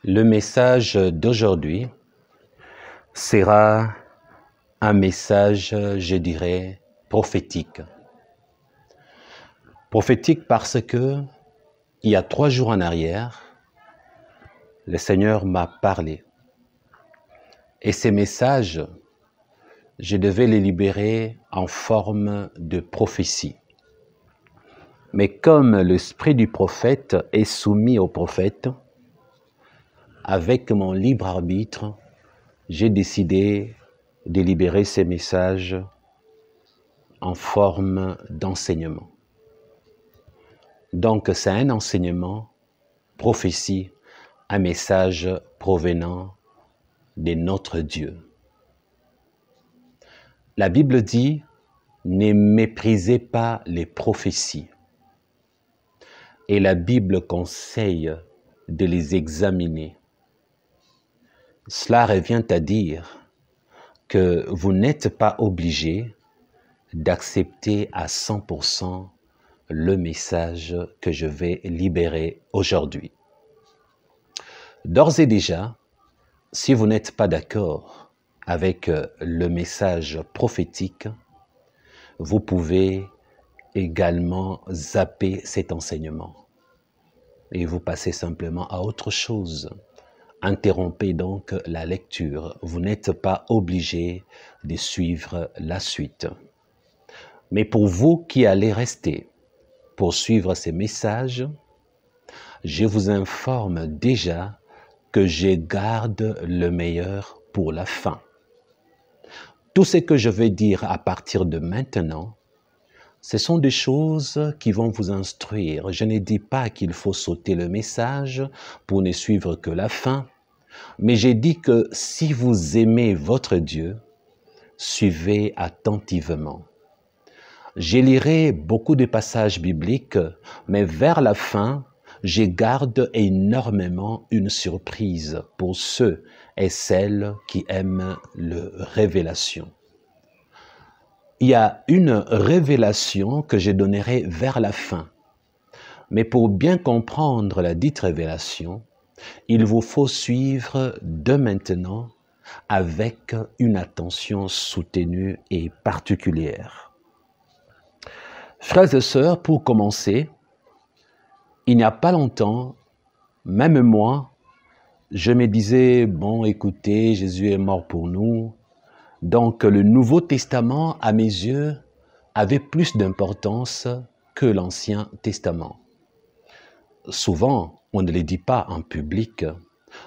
Le message d'aujourd'hui sera un message, je dirais, prophétique. Prophétique parce que, il y a 3 jours en arrière, le Seigneur m'a parlé. Et ces messages, je devais les libérer en forme de prophétie. Mais comme l'esprit du prophète est soumis au prophète, avec mon libre arbitre, j'ai décidé de libérer ces messages en forme d'enseignement. Donc, c'est un enseignement, prophétie, un message provenant de notre Dieu. La Bible dit, ne méprisez pas les prophéties. Et la Bible conseille de les examiner. Cela revient à dire que vous n'êtes pas obligé d'accepter à 100% le message que je vais libérer aujourd'hui. D'ores et déjà, si vous n'êtes pas d'accord avec le message prophétique, vous pouvez également zapper cet enseignement et vous passez simplement à autre chose. Interrompez donc la lecture. Vous n'êtes pas obligé de suivre la suite. Mais pour vous qui allez rester pour suivre ces messages, je vous informe déjà que je garde le meilleur pour la fin. Tout ce que je vais dire à partir de maintenant, ce sont des choses qui vont vous instruire. Je ne dis pas qu'il faut sauter le message pour ne suivre que la fin, mais j'ai dit que si vous aimez votre Dieu, suivez attentivement. Je lirai beaucoup de passages bibliques, mais vers la fin, je garde énormément une surprise pour ceux et celles qui aiment la révélation. Il y a une révélation que je donnerai vers la fin. Mais pour bien comprendre la dite révélation, il vous faut suivre de maintenant avec une attention soutenue et particulière. Frères et sœurs, pour commencer, il n'y a pas longtemps, même moi, je me disais, bon, écoutez, Jésus est mort pour nous. Donc, le Nouveau Testament, à mes yeux, avait plus d'importance que l'Ancien Testament. Souvent, on ne le dit pas en public.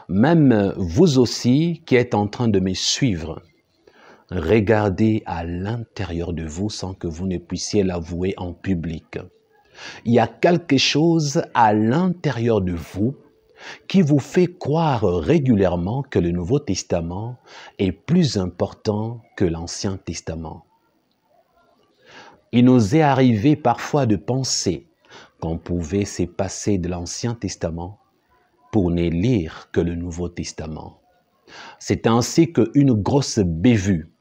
Même vous aussi qui êtes en train de me suivre, regardez à l'intérieur de vous sans que vous ne puissiez l'avouer en public. Il y a quelque chose à l'intérieur de vous qui vous fait croire régulièrement que le Nouveau Testament est plus important que l'Ancien Testament. Il nous est arrivé parfois de penser qu'on pouvait se passer de l'Ancien Testament pour ne lire que le Nouveau Testament. C'est ainsi qu'une grosse bévue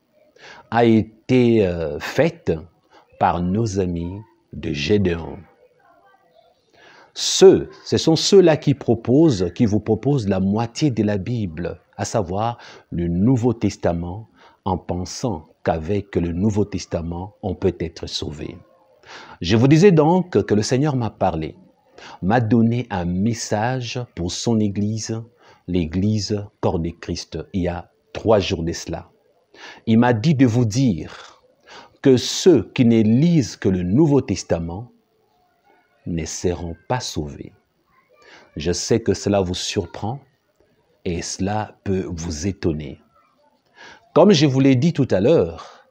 a été faite par nos amis de Gédéon. Ce sont ceux-là qui vous proposent la moitié de la Bible, à savoir le Nouveau Testament, en pensant qu'avec le Nouveau Testament, on peut être sauvé. Je vous disais donc que le Seigneur m'a parlé, m'a donné un message pour son Église, l'Église Corps de Christ, il y a 3 jours de cela. Il m'a dit de vous dire que ceux qui ne lisent que le Nouveau Testament ne seront pas sauvés. Je sais que cela vous surprend et cela peut vous étonner. Comme je vous l'ai dit tout à l'heure,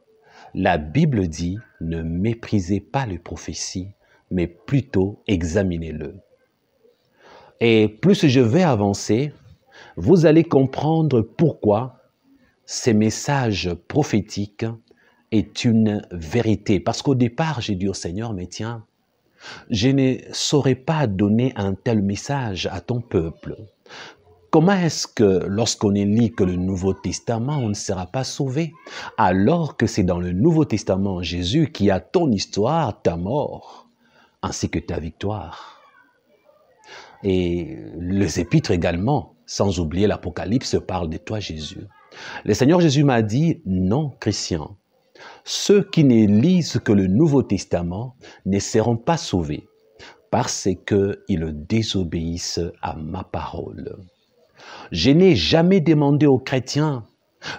la Bible dit ne méprisez pas les prophéties, mais plutôt examinez-le. Et plus je vais avancer, vous allez comprendre pourquoi ces messages prophétiques est une vérité. Parce qu'au départ, j'ai dit au Seigneur, mais tiens, je ne saurais pas donner un tel message à ton peuple. Comment est-ce que lorsqu'on ne lit que le Nouveau Testament, on ne sera pas sauvé? Alors que c'est dans le Nouveau Testament Jésus qui a ton histoire, ta mort, ainsi que ta victoire. Et les épîtres également, Sans oublier l'Apocalypse parle de toi, Jésus. Le Seigneur Jésus m'a dit, non, Christian, ceux qui ne lisent que le Nouveau Testament ne seront pas sauvés parce qu'ils désobéissent à ma parole. Je n'ai jamais demandé aux chrétiens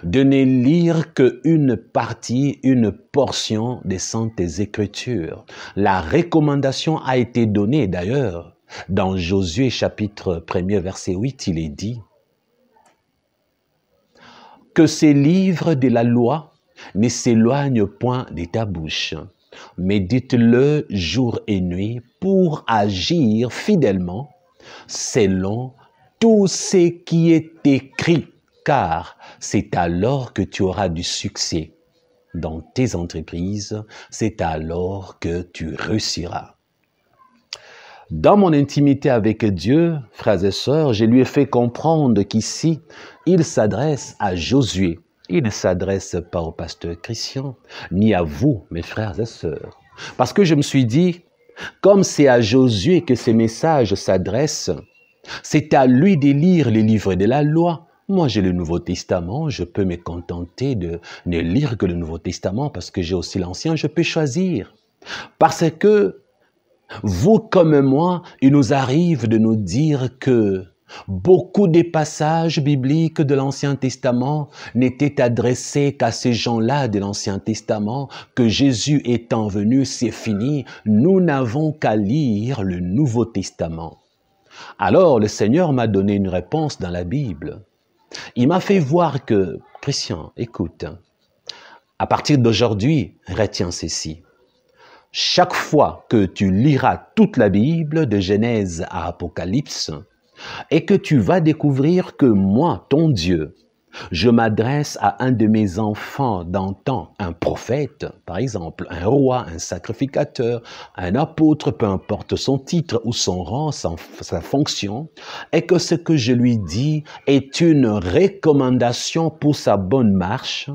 de ne lire qu'une partie, une portion des Saintes Écritures. La recommandation a été donnée d'ailleurs. Dans Josué chapitre 1er verset 8, il est dit que ces livres de la loi ne s'éloignent point de ta bouche, médite-le jour et nuit pour agir fidèlement selon tout ce qui est écrit, car c'est alors que tu auras du succès dans tes entreprises, c'est alors que tu réussiras. Dans mon intimité avec Dieu, frères et sœurs, je lui ai fait comprendre qu'ici, il s'adresse à Josué. Il ne s'adresse pas au pasteur Christian, ni à vous, mes frères et sœurs. Parce que je me suis dit, comme c'est à Josué que ces messages s'adressent, c'est à lui de lire les livres de la loi. Moi, j'ai le Nouveau Testament, je peux me contenter de ne lire que le Nouveau Testament parce que j'ai aussi l'Ancien, je peux choisir. Parce que vous comme moi, il nous arrive de nous dire que beaucoup des passages bibliques de l'Ancien Testament n'étaient adressés qu'à ces gens-là de l'Ancien Testament, que Jésus étant venu, c'est fini, nous n'avons qu'à lire le Nouveau Testament. Alors le Seigneur m'a donné une réponse dans la Bible. Il m'a fait voir que, Christian, écoute, à partir d'aujourd'hui, retiens ceci. Chaque fois que tu liras toute la Bible, de Genèse à Apocalypse, et que tu vas découvrir que moi, ton Dieu, je m'adresse à un de mes enfants d'antan, un prophète, par exemple, un roi, un sacrificateur, un apôtre, peu importe son titre ou son rang, sa fonction, et que ce que je lui dis est une recommandation pour sa bonne marche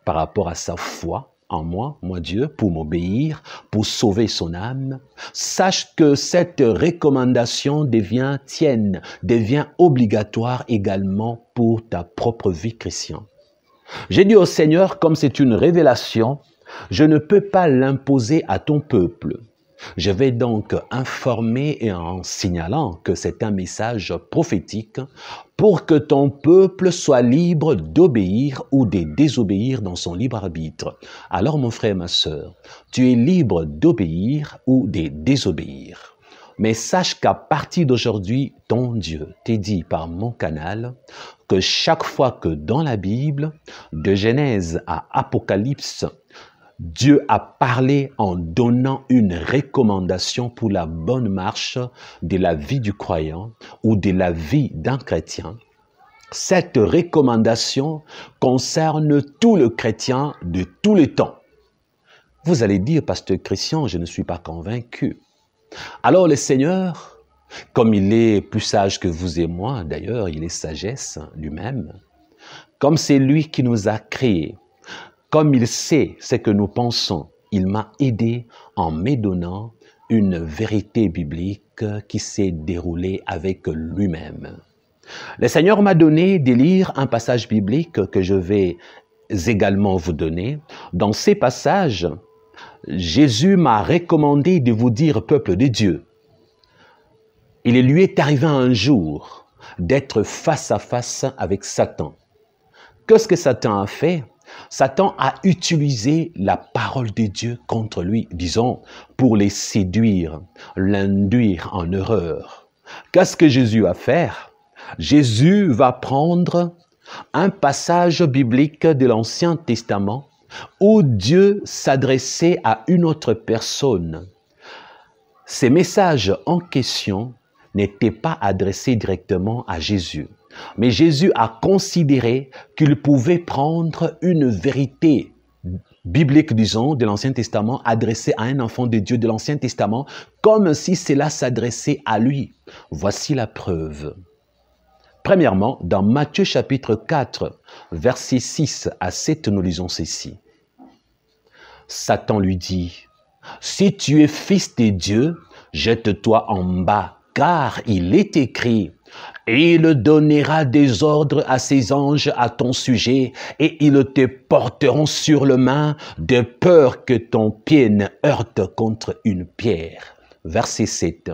par rapport à sa foi en moi Dieu, pour m'obéir, pour sauver son âme, sache que cette recommandation devient tienne, devient obligatoire également pour ta propre vie chrétienne. J'ai dit au Seigneur, comme c'est une révélation, je ne peux pas l'imposer à ton peuple. Je vais donc informer et en signalant que c'est un message prophétique pour que ton peuple soit libre d'obéir ou de désobéir dans son libre arbitre. Alors mon frère, ma sœur, tu es libre d'obéir ou de désobéir. Mais sache qu'à partir d'aujourd'hui, ton Dieu t'est dit par mon canal que chaque fois que dans la Bible, de Genèse à Apocalypse, Dieu a parlé en donnant une recommandation pour la bonne marche de la vie du croyant ou de la vie d'un chrétien. Cette recommandation concerne tout le chrétien de tous les temps. Vous allez dire, pasteur Christian, je ne suis pas convaincu. Alors le Seigneur, comme il est plus sage que vous et moi, d'ailleurs, il est sagesse lui-même, comme c'est lui qui nous a créés, comme il sait ce que nous pensons, il m'a aidé en me donnant une vérité biblique qui s'est déroulée avec lui-même. Le Seigneur m'a donné de lire un passage biblique que je vais également vous donner. Dans ces passages, Jésus m'a recommandé de vous dire, peuple de Dieu, il lui est arrivé un jour d'être face à face avec Satan. Qu'est-ce que Satan a fait? Satan a utilisé la parole de Dieu contre lui, disons, pour les séduire, l'induire en erreur. Qu'est-ce que Jésus va faire? Jésus va prendre un passage biblique de l'Ancien Testament où Dieu s'adressait à une autre personne. Ces messages en question n'étaient pas adressés directement à Jésus. Mais Jésus a considéré qu'il pouvait prendre une vérité biblique, disons, de l'Ancien Testament, adressée à un enfant de Dieu de l'Ancien Testament, comme si cela s'adressait à lui. Voici la preuve. Premièrement, dans Matthieu chapitre 4, versets 6 à 7, nous lisons ceci. Satan lui dit, « Si tu es fils de Dieu, jette-toi en bas. car il est écrit, « Il donnera des ordres à ses anges à ton sujet, et ils te porteront sur le main, de peur que ton pied ne heurte contre une pierre. » Verset 7.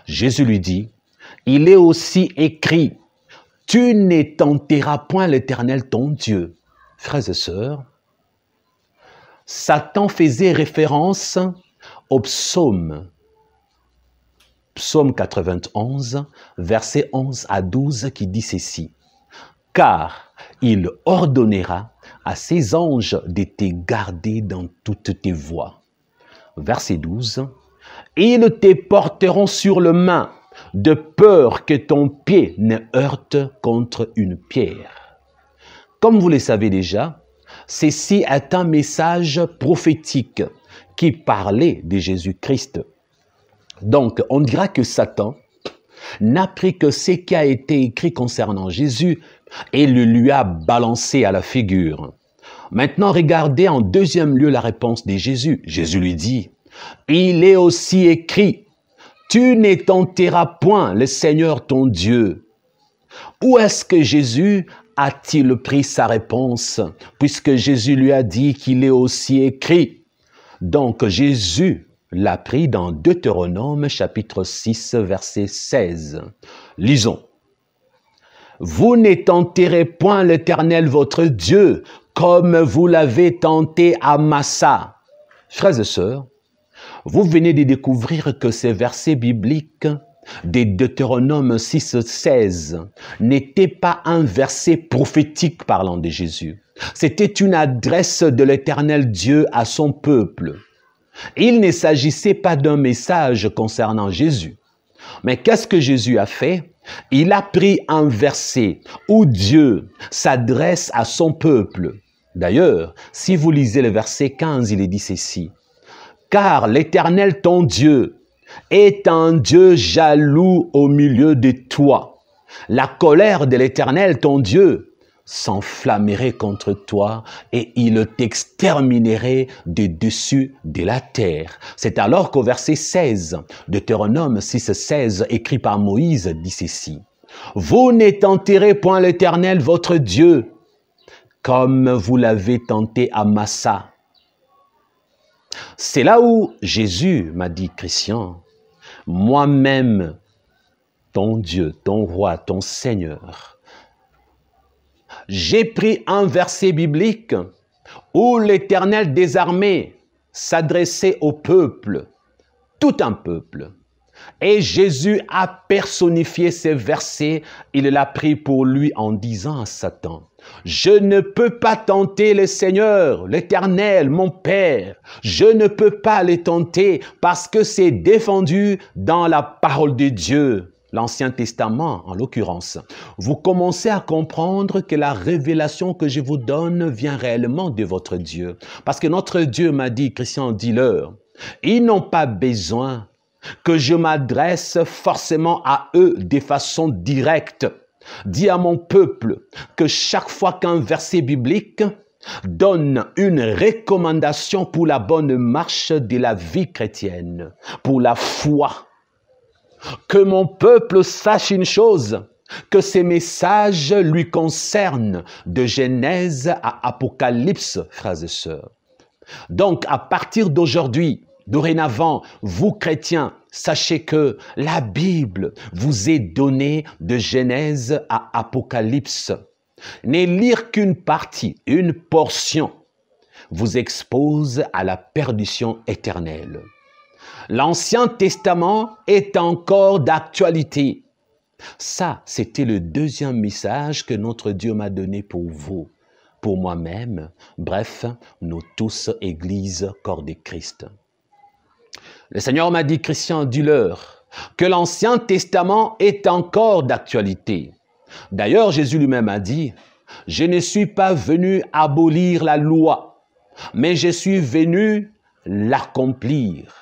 Jésus lui dit, « Il est aussi écrit, « Tu ne tenteras point l'Éternel ton Dieu. » Frères et sœurs, Satan faisait référence au psaume 91, versets 11 à 12, qui dit ceci. « Car il ordonnera à ses anges de te garder dans toutes tes voies. » Verset 12. « Ils te porteront sur le main, de peur que ton pied ne heurte contre une pierre. » Comme vous le savez déjà, ceci est un message prophétique qui parlait de Jésus-Christ. Donc, on dira que Satan n'a pris que ce qui a été écrit concernant Jésus et le lui a balancé à la figure. Maintenant, regardez en deuxième lieu la réponse de Jésus. Jésus lui dit, « Il est aussi écrit, tu ne tenteras point le Seigneur ton Dieu. » Où est-ce que Jésus a-t-il pris sa réponse, puisque Jésus lui a dit qu'il est aussi écrit? Donc, Jésus l'a pris dans Deutéronome chapitre 6, verset 16. Lisons. « Vous ne tenterez point l'Éternel votre Dieu, comme vous l'avez tenté à Massa. » Frères et sœurs, vous venez de découvrir que ces versets bibliques de Deutéronome 6, 16 n'étaient pas un verset prophétique parlant de Jésus. C'était une adresse de l'Éternel Dieu à son peuple. Il ne s'agissait pas d'un message concernant Jésus. Mais qu'est-ce que Jésus a fait? Il a pris un verset où Dieu s'adresse à son peuple. D'ailleurs, si vous lisez le verset 15, il est dit ceci. « Car l'Éternel ton Dieu est un Dieu jaloux au milieu de toi. La colère de l'Éternel ton Dieu s'enflammerait contre toi et il t'exterminerait de dessus de la terre. » C'est alors qu'au verset 16, Deutéronome 6, 16, écrit par Moïse, dit ceci. « Vous ne tenterez point l'Éternel votre Dieu, comme vous l'avez tenté à Massa. » C'est là où Jésus m'a dit, Christian, moi-même, ton Dieu, ton roi, ton Seigneur, j'ai pris un verset biblique où l'Éternel des armées s'adressait au peuple, tout un peuple. Et Jésus a personnifié ces versets, il l'a pris pour lui en disant à Satan, « Je ne peux pas tenter le Seigneur, l'Éternel, mon Père. Je ne peux pas les tenter parce que c'est défendu dans la parole de Dieu. » L'Ancien Testament, en l'occurrence. Vous commencez à comprendre que la révélation que je vous donne vient réellement de votre Dieu. Parce que notre Dieu m'a dit, Christian, dis-leur, ils n'ont pas besoin que je m'adresse forcément à eux de façon directe. Dis à mon peuple que chaque fois qu'un verset biblique donne une recommandation pour la bonne marche de la vie chrétienne, pour la foi, que mon peuple sache une chose, que ces messages lui concernent de Genèse à Apocalypse, frères et sœurs. Donc, à partir d'aujourd'hui, dorénavant, vous chrétiens, sachez que la Bible vous est donnée de Genèse à Apocalypse. Ne lire qu'une partie, une portion, vous expose à la perdition éternelle. L'Ancien Testament est encore d'actualité. Ça, c'était le deuxième message que notre Dieu m'a donné pour vous, pour moi-même, bref, nous tous, Église, corps de Christ. Le Seigneur m'a dit, Christian, dis-leur que l'Ancien Testament est encore d'actualité. D'ailleurs, Jésus lui-même a dit, « Je ne suis pas venu abolir la loi, mais je suis venu l'accomplir. »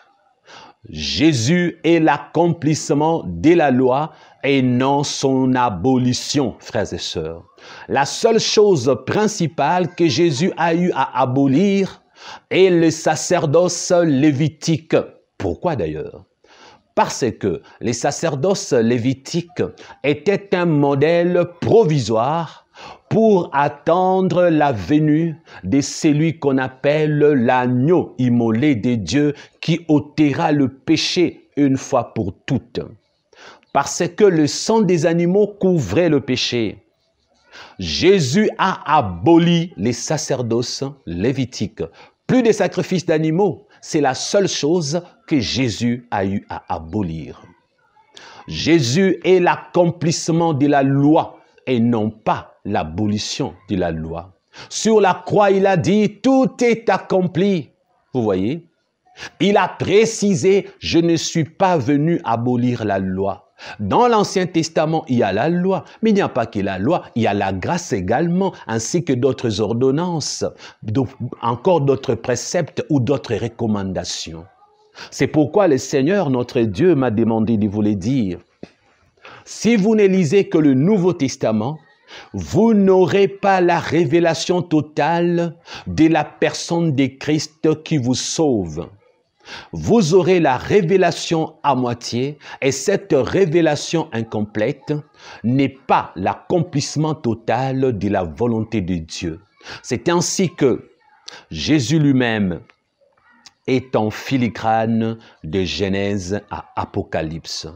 Jésus est l'accomplissement de la loi et non son abolition, frères et sœurs. La seule chose principale que Jésus a eu à abolir est le sacerdoce lévitique. Pourquoi d'ailleurs? Parce que les sacerdoces lévitiques étaient un modèle provisoire pour attendre la venue de celui qu'on appelle l'agneau immolé de Dieu qui ôtera le péché une fois pour toutes. Parce que le sang des animaux couvrait le péché, Jésus a aboli les sacerdoces lévitiques. Plus de sacrifices d'animaux, c'est la seule chose que Jésus a eu à abolir. Jésus est l'accomplissement de la loi et non pas l'abolition de la loi. Sur la croix, il a dit, tout est accompli. Vous voyez? Il a précisé, je ne suis pas venu abolir la loi. Dans l'Ancien Testament, il y a la loi, mais il n'y a pas que la loi, il y a la grâce également, ainsi que d'autres ordonnances, encore d'autres préceptes ou d'autres recommandations. C'est pourquoi le Seigneur, notre Dieu, m'a demandé de vous le dire. Si vous ne lisez que le Nouveau Testament, vous n'aurez pas la révélation totale de la personne de Christ qui vous sauve. Vous aurez la révélation à moitié et cette révélation incomplète n'est pas l'accomplissement total de la volonté de Dieu. C'est ainsi que Jésus lui-même est en filigrane de Genèse à Apocalypse.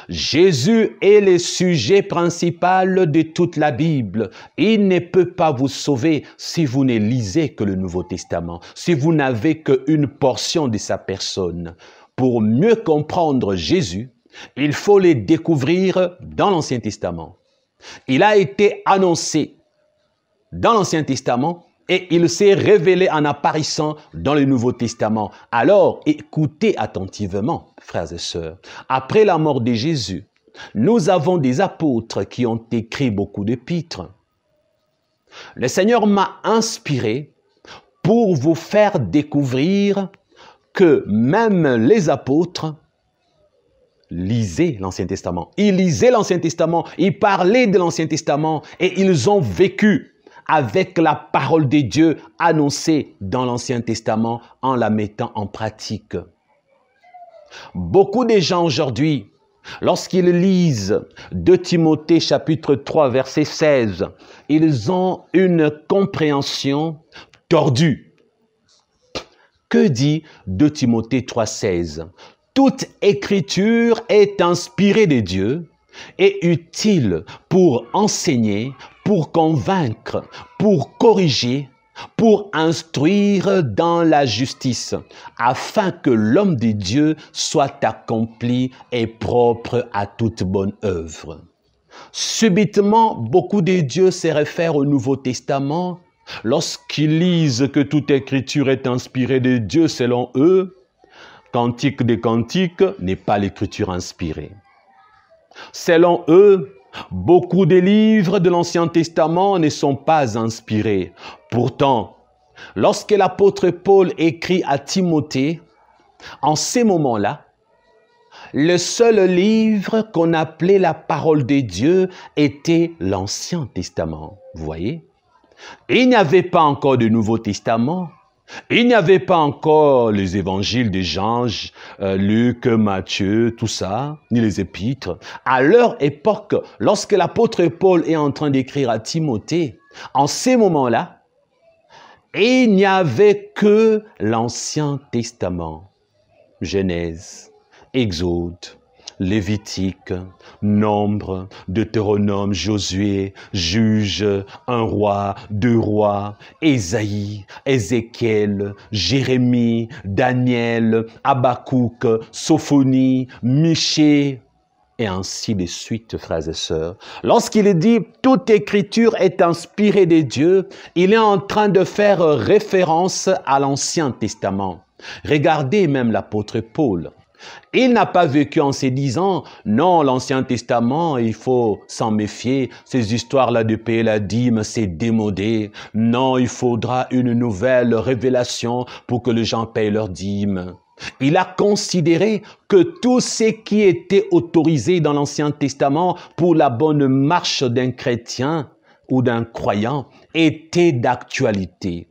Jésus est le sujet principal de toute la Bible. Il ne peut pas vous sauver si vous ne lisez que le Nouveau Testament, si vous n'avez qu'une portion de sa personne. Pour mieux comprendre Jésus, il faut le découvrir dans l'Ancien Testament. Il a été annoncé dans l'Ancien Testament et il s'est révélé en apparaissant dans le Nouveau Testament. Alors, écoutez attentivement, frères et sœurs. Après la mort de Jésus, nous avons des apôtres qui ont écrit beaucoup d'épîtres. Le Seigneur m'a inspiré pour vous faire découvrir que même les apôtres lisaient l'Ancien Testament. Ils lisaient l'Ancien Testament, ils parlaient de l'Ancien Testament et ils ont vécu avec la parole de Dieu annoncée dans l'Ancien Testament en la mettant en pratique. Beaucoup de gens aujourd'hui, lorsqu'ils lisent 2 Timothée chapitre 3 verset 16, ils ont une compréhension tordue. Que dit 2 Timothée 3, 16? Toute écriture est inspirée de Dieu et utile pour enseigner, pour convaincre, pour corriger, pour instruire dans la justice, afin que l'homme de Dieu soit accompli et propre à toute bonne œuvre. Subitement, beaucoup de dieux se réfèrent au Nouveau Testament lorsqu'ils lisent que toute écriture est inspirée de Dieu selon eux. Cantique des Cantiques n'est pas l'écriture inspirée. Selon eux, beaucoup des livres de l'Ancien Testament ne sont pas inspirés. Pourtant, lorsque l'apôtre Paul écrit à Timothée, en ces moments-là, le seul livre qu'on appelait la parole de Dieu était l'Ancien Testament. Vous voyez? Il n'y avait pas encore de Nouveau Testament. Il n'y avait pas encore les évangiles de Jean, Luc, Matthieu, tout ça, ni les épîtres. À leur époque, lorsque l'apôtre Paul est en train d'écrire à Timothée, en ces moments-là, il n'y avait que l'Ancien Testament. Genèse, Exode, Lévitique, Nombre, Deutéronome, Josué, Juge, 1 roi, 2 rois, Ésaïe, Ézéchiel, Jérémie, Daniel, Habakkuk, Sophonie, Michée, et ainsi de suite, frères et sœurs. Lorsqu'il dit « toute écriture est inspirée de Dieu », il est en train de faire référence à l'Ancien Testament. Regardez même l'apôtre Paul. Il n'a pas vécu en se disant « Non, l'Ancien Testament, il faut s'en méfier. Ces histoires-là de payer la dîme, c'est démodé. Non, il faudra une nouvelle révélation pour que les gens payent leur dîme. » Il a considéré que tout ce qui était autorisé dans l'Ancien Testament pour la bonne marche d'un chrétien ou d'un croyant était d'actualité.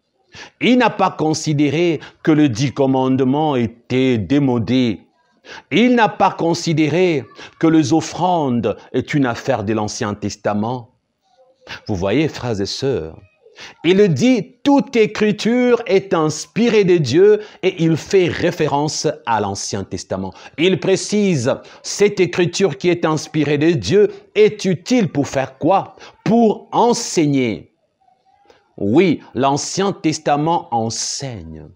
Il n'a pas considéré que le 10 commandements était démodé. Il n'a pas considéré que les offrandes est une affaire de l'Ancien Testament. Vous voyez, frères et sœurs, il dit « Toute écriture est inspirée de Dieu » et il fait référence à l'Ancien Testament. Il précise « Cette écriture qui est inspirée de Dieu est utile pour faire quoi? Pour enseigner. » Oui, l'Ancien Testament enseigne.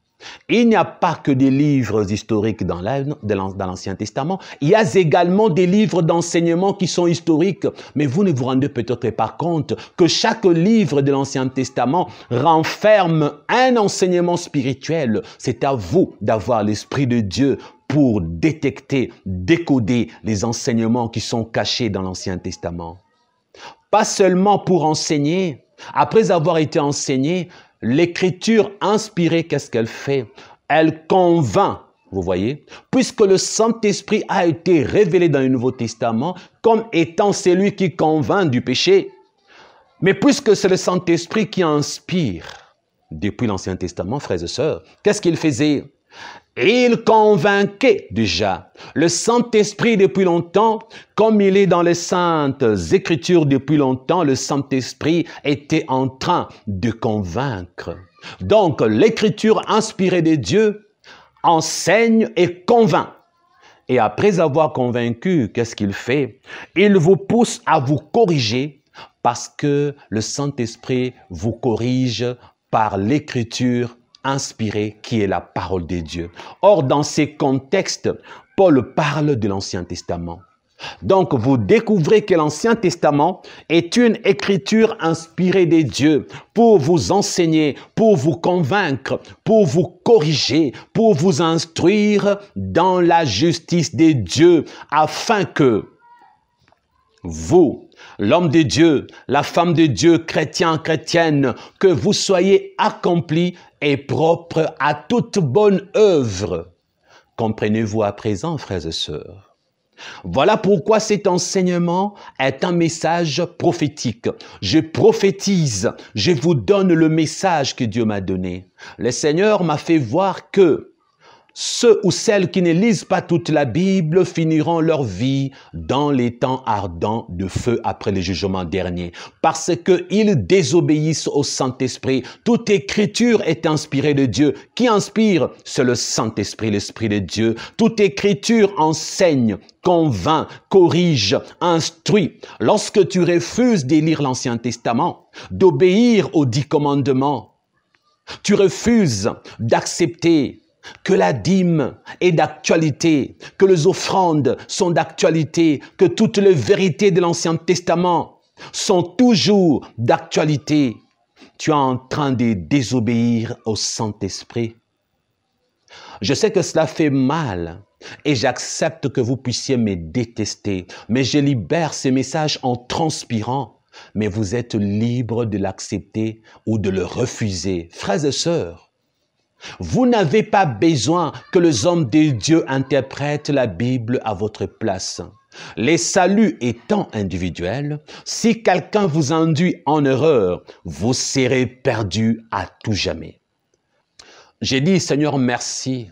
Il n'y a pas que des livres historiques dans l'Ancien Testament, il y a également des livres d'enseignement qui sont historiques, mais vous ne vous rendez peut-être pas compte que chaque livre de l'Ancien Testament renferme un enseignement spirituel. C'est à vous d'avoir l'Esprit de Dieu pour détecter, décoder les enseignements qui sont cachés dans l'Ancien Testament. Pas seulement pour enseigner, après avoir été enseigné, l'Écriture inspirée, qu'est-ce qu'elle fait? Elle convainc, vous voyez, puisque le Saint-Esprit a été révélé dans le Nouveau Testament comme étant celui qui convainc du péché. Mais puisque c'est le Saint-Esprit qui inspire, depuis l'Ancien Testament, frères et sœurs, qu'est-ce qu'il faisait? Il convainquait déjà le Saint-Esprit depuis longtemps, comme il est dans les Saintes Écritures depuis longtemps, le Saint-Esprit était en train de convaincre. Donc, l'Écriture inspirée de Dieu enseigne et convainc. Et après avoir convaincu, qu'est-ce qu'il fait? Il vous pousse à vous corriger parce que le Saint-Esprit vous corrige par l'Écriture inspiré qui est la parole de Dieu. Or, dans ces contextes, Paul parle de l'Ancien Testament. Donc, vous découvrez que l'Ancien Testament est une écriture inspirée de Dieu pour vous enseigner, pour vous convaincre, pour vous corriger, pour vous instruire dans la justice de Dieu, afin que vous, l'homme de Dieu, la femme de Dieu, chrétien, chrétienne, que vous soyez accomplis et propres à toute bonne œuvre. Comprenez-vous à présent, frères et sœurs? Voilà pourquoi cet enseignement est un message prophétique. Je prophétise, je vous donne le message que Dieu m'a donné. Le Seigneur m'a fait voir que ceux ou celles qui ne lisent pas toute la Bible finiront leur vie dans les temps ardents de feu après le jugement dernier, parce qu'ils désobéissent au Saint-Esprit. Toute écriture est inspirée de Dieu. Qui inspire? C'est le Saint-Esprit, l'Esprit de Dieu. Toute écriture enseigne, convainc, corrige, instruit. Lorsque tu refuses de lire l'Ancien Testament, d'obéir aux 10 commandements, tu refuses d'accepter que la dîme est d'actualité, que les offrandes sont d'actualité, que toutes les vérités de l'Ancien Testament sont toujours d'actualité. Tu es en train de désobéir au Saint-Esprit. Je sais que cela fait mal et j'accepte que vous puissiez me détester, mais je libère ces messages en transpirant. Mais vous êtes libre de l'accepter ou de le refuser. Frères et sœurs, vous n'avez pas besoin que les hommes de Dieu interprètent la Bible à votre place. Les saluts étant individuels, si quelqu'un vous induit en erreur, vous serez perdu à tout jamais. J'ai dit, Seigneur, merci,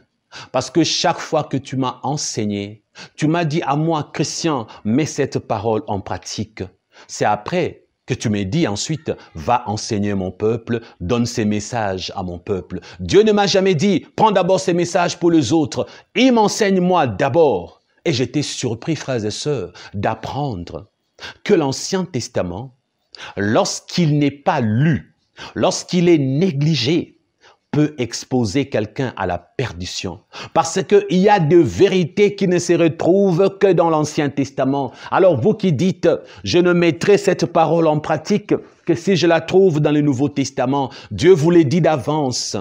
parce que chaque fois que tu m'as enseigné, tu m'as dit à moi, Christian, mets cette parole en pratique. C'est après que tu me dis ensuite, va enseigner mon peuple, donne ces messages à mon peuple. Dieu ne m'a jamais dit, prends d'abord ces messages pour les autres. Il m'enseigne moi d'abord. Et j'étais surpris, frères et sœurs, d'apprendre que l'Ancien Testament, lorsqu'il n'est pas lu, lorsqu'il est négligé, peut exposer quelqu'un à la perdition. Parce qu'il y a des vérités qui ne se retrouvent que dans l'Ancien Testament. Alors vous qui dites, je ne mettrai cette parole en pratique que si je la trouve dans le Nouveau Testament, Dieu vous l'a dit d'avance,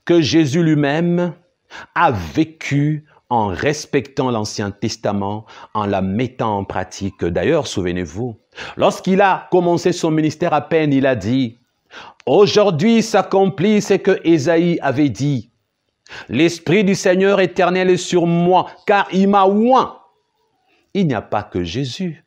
que Jésus lui-même a vécu en respectant l'Ancien Testament, en la mettant en pratique. D'ailleurs, souvenez-vous, lorsqu'il a commencé son ministère à peine, il a dit, aujourd'hui s'accomplit ce que Ésaïe avait dit. L'Esprit du Seigneur éternel est sur moi, car il m'a oint. Il n'y a pas que Jésus.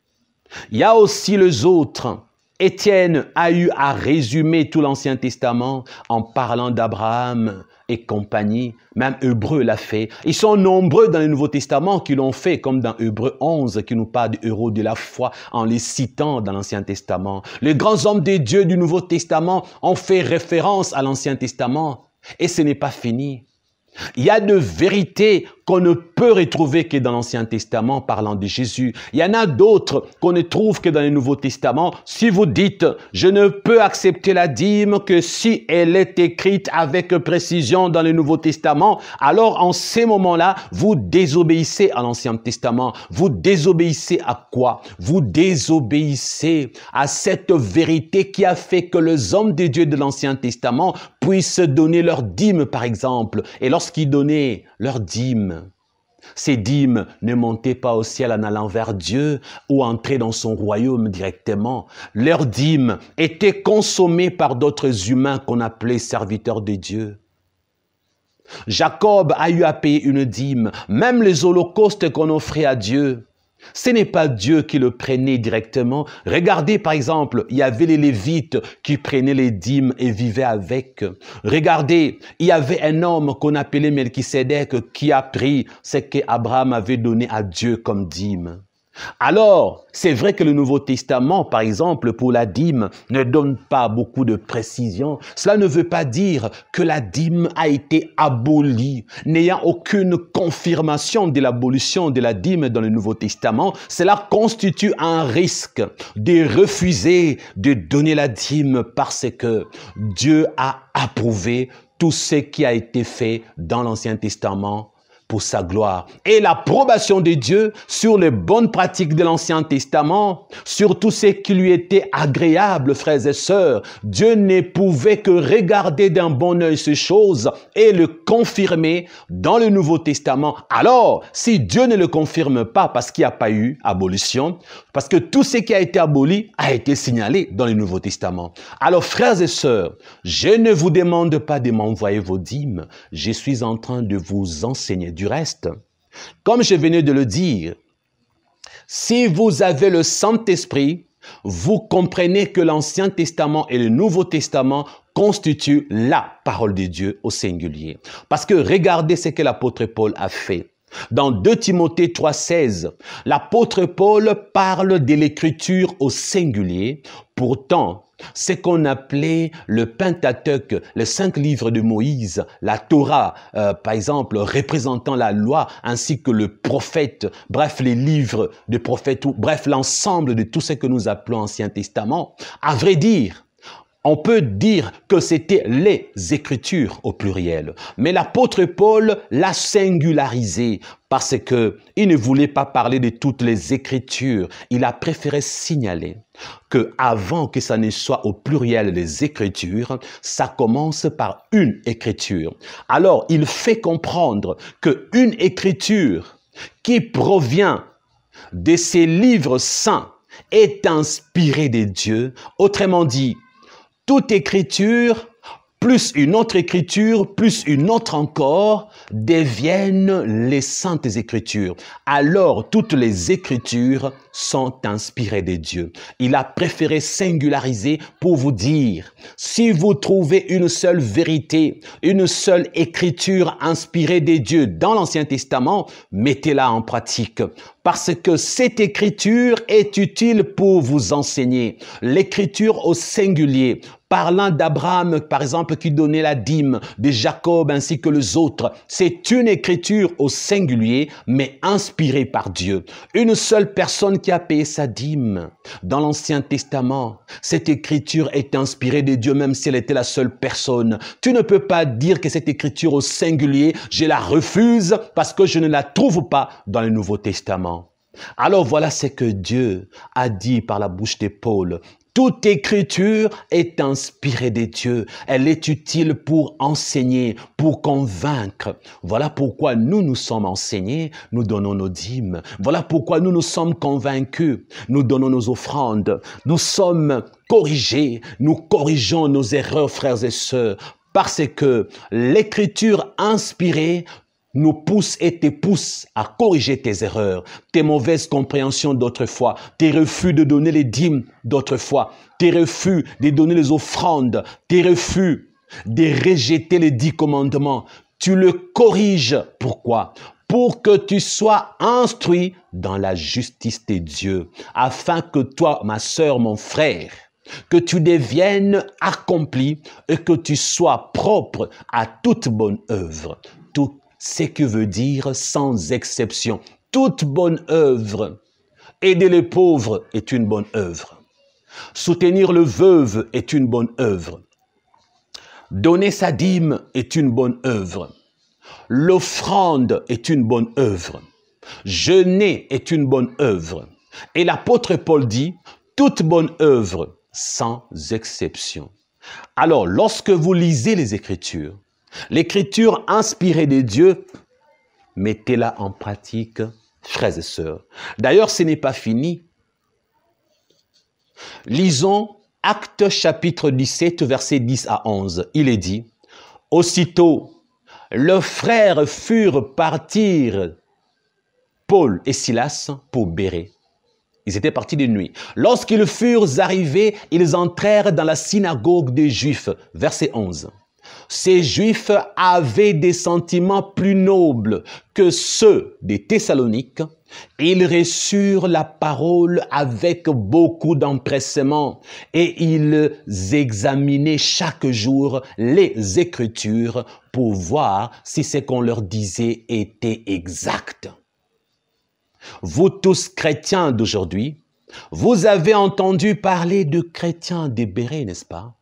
Il y a aussi les autres Étienne a eu à résumer tout l'Ancien Testament en parlant d'Abraham et compagnie. Même Hébreu l'a fait. Ils sont nombreux dans le Nouveau Testament qui l'ont fait, comme dans Hébreu 11, qui nous parle du héros de la foi en les citant dans l'Ancien Testament. Les grands hommes de Dieu du Nouveau Testament ont fait référence à l'Ancien Testament. Et ce n'est pas fini. Il y a de vérités qu'on ne peut retrouver que dans l'Ancien Testament parlant de Jésus. Il y en a d'autres qu'on ne trouve que dans le Nouveau Testament. Si vous dites, je ne peux accepter la dîme que si elle est écrite avec précision dans le Nouveau Testament, alors en ces moments-là, vous désobéissez à l'Ancien Testament. Vous désobéissez à quoi? Vous désobéissez à cette vérité qui a fait que les hommes de Dieu de l'Ancien Testament puissent donner leur dîme, par exemple. Et lorsqu'ils donnaient leur dîme, ces dîmes ne montaient pas au ciel en allant vers Dieu ou entraient dans son royaume directement. Leurs dîmes étaient consommées par d'autres humains qu'on appelait serviteurs de Dieu. Jacob a eu à payer une dîme, même les holocaustes qu'on offrait à Dieu. Ce n'est pas Dieu qui le prenait directement. Regardez par exemple, il y avait les Lévites qui prenaient les dîmes et vivaient avec. Regardez, il y avait un homme qu'on appelait Melchisédek qui a pris ce qu'Abraham avait donné à Dieu comme dîme. Alors, c'est vrai que le Nouveau Testament, par exemple, pour la dîme, ne donne pas beaucoup de précision. Cela ne veut pas dire que la dîme a été abolie. N'ayant aucune confirmation de l'abolition de la dîme dans le Nouveau Testament, cela constitue un risque de refuser de donner la dîme parce que Dieu a approuvé tout ce qui a été fait dans l'Ancien Testament pour sa gloire. Et l'approbation de Dieu sur les bonnes pratiques de l'Ancien Testament, sur tout ce qui lui était agréable, frères et sœurs, Dieu ne pouvait que regarder d'un bon œil ces choses et le confirmer dans le Nouveau Testament. Alors, si Dieu ne le confirme pas parce qu'il n'y a pas eu abolition, parce que tout ce qui a été aboli a été signalé dans le Nouveau Testament. Alors, frères et sœurs, je ne vous demande pas de m'envoyer vos dîmes, je suis en train de vous enseigner. Du reste, comme je venais de le dire, si vous avez le Saint-Esprit, vous comprenez que l'Ancien Testament et le Nouveau Testament constituent la parole de Dieu au singulier. Parce que regardez ce que l'apôtre Paul a fait. Dans 2 Timothée 3,16, l'apôtre Paul parle de l'écriture au singulier. Pourtant, ce qu'on appelait le Pentateuque, les 5 livres de Moïse, la Torah, par exemple, représentant la loi, ainsi que le prophète, bref, les livres de prophètes, bref, l'ensemble de tout ce que nous appelons Ancien Testament, à vrai dire, on peut dire que c'était les Écritures au pluriel. Mais l'apôtre Paul l'a singularisé parce que il ne voulait pas parler de toutes les Écritures. Il a préféré signaler que avant que ça ne soit au pluriel les Écritures, ça commence par une Écriture. Alors, il fait comprendre qu'une Écriture qui provient de ces livres saints est inspirée de Dieu. Autrement dit, toute écriture, plus une autre écriture, plus une autre encore, deviennent les saintes écritures. Alors, toutes les écritures sont inspirées de Dieu. Il a préféré singulariser pour vous dire, si vous trouvez une seule vérité, une seule écriture inspirée de Dieu dans l'Ancien Testament, mettez-la en pratique. Parce que cette écriture est utile pour vous enseigner. L'écriture au singulier, parlant d'Abraham, par exemple, qui donnait la dîme, de Jacob ainsi que les autres, c'est une écriture au singulier, mais inspirée par Dieu. Une seule personne qui a payé sa dîme dans l'Ancien Testament. Cette écriture est inspirée de Dieu, même si elle était la seule personne. Tu ne peux pas dire que cette écriture au singulier, je la refuse parce que je ne la trouve pas dans le Nouveau Testament. Alors voilà ce que Dieu a dit par la bouche de Paul. Toute écriture est inspirée de Dieu. Elle est utile pour enseigner, pour convaincre. Voilà pourquoi nous nous sommes enseignés, nous donnons nos dîmes. Voilà pourquoi nous nous sommes convaincus, nous donnons nos offrandes. Nous sommes corrigés, nous corrigeons nos erreurs, frères et sœurs, parce que l'écriture inspirée nous pousse et te pousse à corriger tes erreurs, tes mauvaises compréhensions d'autrefois, tes refus de donner les dîmes d'autrefois, tes refus de donner les offrandes, tes refus de rejeter les 10 commandements. Tu le corriges. Pourquoi? Pour que tu sois instruit dans la justice de Dieu, afin que toi, ma sœur, mon frère, que tu deviennes accompli et que tu sois propre à toute bonne œuvre. Tout ce qui veut dire sans exception. Toute bonne œuvre. Aider les pauvres est une bonne œuvre. Soutenir le veuve est une bonne œuvre. Donner sa dîme est une bonne œuvre. L'offrande est une bonne œuvre. Jeûner est une bonne œuvre. Et l'apôtre Paul dit, toute bonne œuvre, sans exception. Alors, lorsque vous lisez les Écritures, l'Écriture inspirée de Dieu, mettez-la en pratique, frères et sœurs. D'ailleurs, ce n'est pas fini. Lisons Actes chapitre 17, versets 10 à 11. Il est dit, « Aussitôt, leurs frères furent partir, Paul et Silas, pour Bérée. Ils étaient partis de nuit. Lorsqu'ils furent arrivés, ils entrèrent dans la synagogue des Juifs. Verset 11. Ces Juifs avaient des sentiments plus nobles que ceux des Thessaloniques. Ils reçurent la parole avec beaucoup d'empressement et ils examinaient chaque jour les Écritures pour voir si ce qu'on leur disait était exact. Vous tous chrétiens d'aujourd'hui, vous avez entendu parler de chrétiens de Bérée, n'est-ce pas?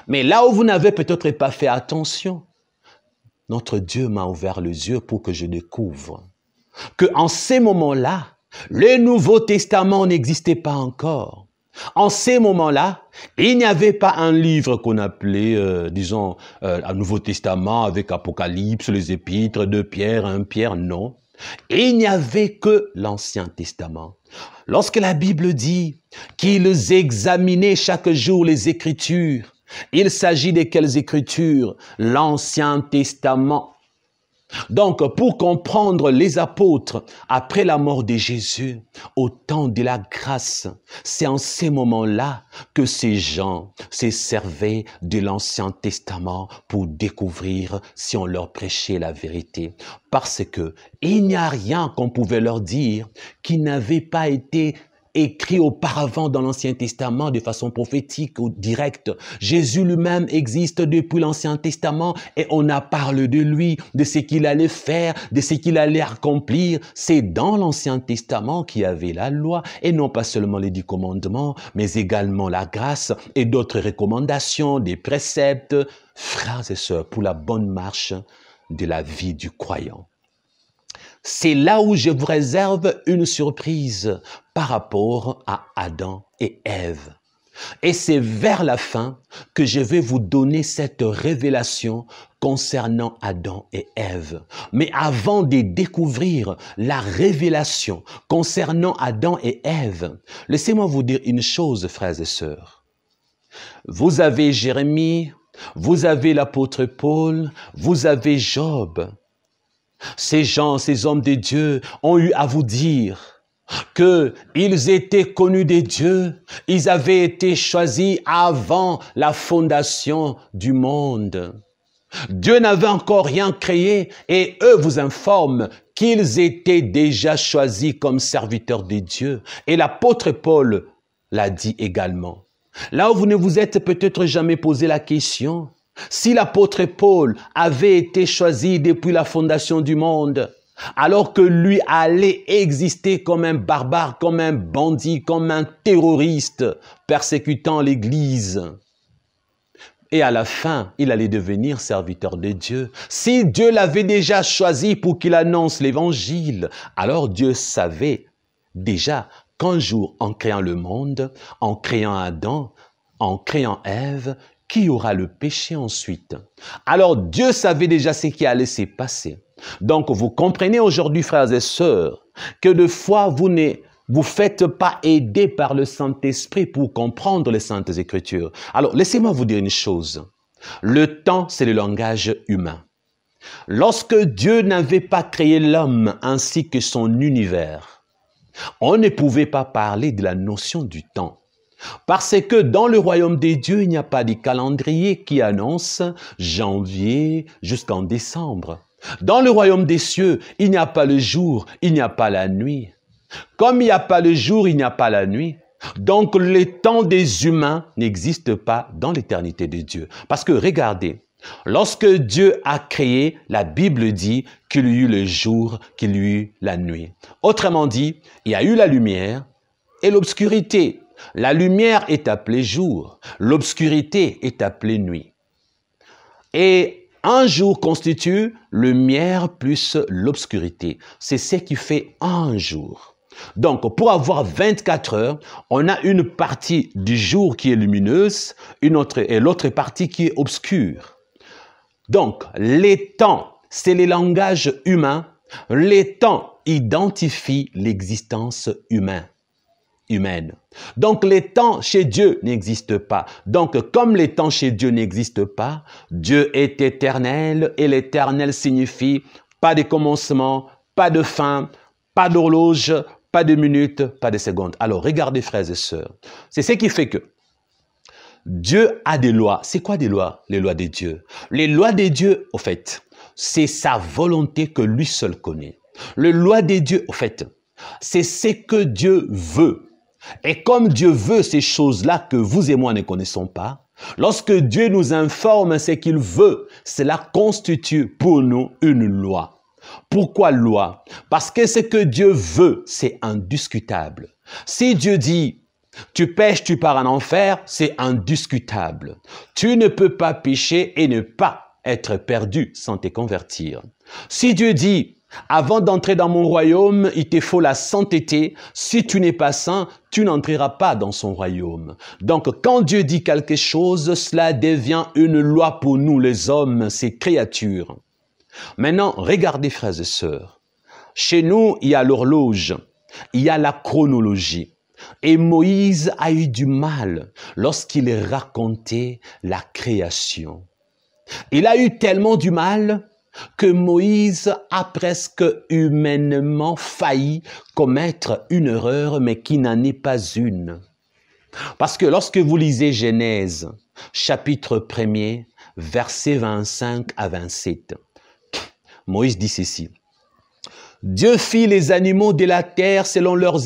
Mais là où vous n'avez peut-être pas fait attention, notre Dieu m'a ouvert les yeux pour que je découvre que en ces moments-là, le Nouveau Testament n'existait pas encore. En ces moments-là, il n'y avait pas un livre qu'on appelait, un Nouveau Testament avec Apocalypse, les Épîtres de Pierre, 1 Pierre, non. Il n'y avait que l'Ancien Testament. Lorsque la Bible dit qu'ils examinaient chaque jour les Écritures, il s'agit de quelles Écritures? L'Ancien Testament. Donc, pour comprendre les apôtres après la mort de Jésus, au temps de la grâce, c'est en ces moments-là que ces gens se servaient de l'Ancien Testament pour découvrir si on leur prêchait la vérité. Parce que il n'y a rien qu'on pouvait leur dire qui n'avait pas été écrit auparavant dans l'Ancien Testament de façon prophétique ou directe. Jésus lui-même existe depuis l'Ancien Testament et on a parlé de lui, de ce qu'il allait faire, de ce qu'il allait accomplir. C'est dans l'Ancien Testament qu'il y avait la loi et non pas seulement les 10 commandements, mais également la grâce et d'autres recommandations, des préceptes, frères et sœurs, pour la bonne marche de la vie du croyant. C'est là où je vous réserve une surprise par rapport à Adam et Ève. Et c'est vers la fin que je vais vous donner cette révélation concernant Adam et Ève. Mais avant de découvrir la révélation concernant Adam et Ève, laissez-moi vous dire une chose, frères et sœurs. Vous avez Jérémie, vous avez l'apôtre Paul, vous avez Job. Ces gens, ces hommes de Dieu ont eu à vous dire qu'ils étaient connus des dieux, ils avaient été choisis avant la fondation du monde. Dieu n'avait encore rien créé et eux vous informent qu'ils étaient déjà choisis comme serviteurs de Dieu. Et l'apôtre Paul l'a dit également. Là où vous ne vous êtes peut-être jamais posé la question, si l'apôtre Paul avait été choisi depuis la fondation du monde, alors que lui allait exister comme un barbare, comme un bandit, comme un terroriste, persécutant l'Église, et à la fin, il allait devenir serviteur de Dieu. Si Dieu l'avait déjà choisi pour qu'il annonce l'Évangile, alors Dieu savait déjà qu'un jour, en créant le monde, en créant Adam, en créant Ève, qui aura le péché ensuite? Alors Dieu savait déjà ce qui allait se passer. Donc vous comprenez aujourd'hui, frères et sœurs, que de fois vous ne vous faites pas aider par le Saint-Esprit pour comprendre les Saintes Écritures. Alors laissez-moi vous dire une chose. Le temps, c'est le langage humain. Lorsque Dieu n'avait pas créé l'homme ainsi que son univers, on ne pouvait pas parler de la notion du temps. Parce que dans le royaume des dieux, il n'y a pas de calendrier qui annonce janvier jusqu'en décembre. Dans le royaume des cieux, il n'y a pas le jour, il n'y a pas la nuit. Comme il n'y a pas le jour, il n'y a pas la nuit. Donc le temps des humains n'existe pas dans l'éternité de Dieu. Parce que regardez, lorsque Dieu a créé, la Bible dit qu'il y eut le jour, qu'il y eut la nuit. Autrement dit, il y a eu la lumière et l'obscurité. La lumière est appelée jour, l'obscurité est appelée nuit. Et un jour constitue lumière plus l'obscurité. C'est ce qui fait un jour. Donc, pour avoir 24 heures, on a une partie du jour qui est lumineuse et l'autre partie qui est obscure. Donc, les temps, c'est les langages humains. Les temps identifient l'existence humaine. Donc, les temps chez Dieu n'existent pas. Donc, comme les temps chez Dieu n'existent pas, Dieu est éternel et l'éternel signifie pas de commencement, pas de fin, pas d'horloge, pas de minutes, pas de secondes. Alors, regardez, frères et sœurs, c'est ce qui fait que Dieu a des lois. C'est quoi des lois? Les lois de Dieu. Les lois de Dieu, au fait, c'est sa volonté que lui seul connaît. Les lois de Dieu, au fait, c'est ce que Dieu veut. Et comme Dieu veut ces choses-là que vous et moi ne connaissons pas, lorsque Dieu nous informe ce qu'il veut, cela constitue pour nous une loi. Pourquoi loi? Parce que ce que Dieu veut, c'est indiscutable. Si Dieu dit, tu pêches, tu pars en enfer, c'est indiscutable. Tu ne peux pas pécher et ne pas être perdu sans te convertir. Si Dieu dit, avant d'entrer dans mon royaume, il te faut la sainteté. Si tu n'es pas saint, tu n'entreras pas dans son royaume. Donc, quand Dieu dit quelque chose, cela devient une loi pour nous, les hommes, ces créatures. Maintenant, regardez, frères et sœurs. Chez nous, il y a l'horloge, il y a la chronologie. Et Moïse a eu du mal lorsqu'il racontait la création. Il a eu tellement du mal que Moïse a presque humainement failli commettre une erreur, mais qui n'en est pas une. Parce que lorsque vous lisez Genèse, chapitre 1er, versets 25 à 27, Moïse dit ceci. Dieu fit les animaux de la terre selon leur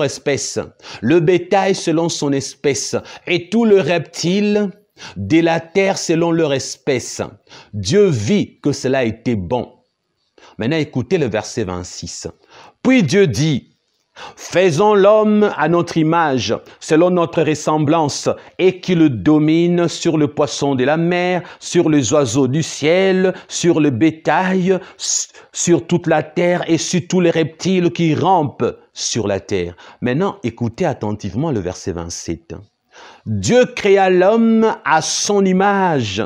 espèce, le bétail selon son espèce, et tout le reptile de la terre selon leur espèce. Dieu vit que cela était bon. Maintenant, écoutez le verset 26. Puis Dieu dit, faisons l'homme à notre image, selon notre ressemblance, et qu'il domine sur le poisson de la mer, sur les oiseaux du ciel, sur le bétail, sur toute la terre et sur tous les reptiles qui rampent sur la terre. Maintenant, écoutez attentivement le verset 27. Dieu créa l'homme à son image.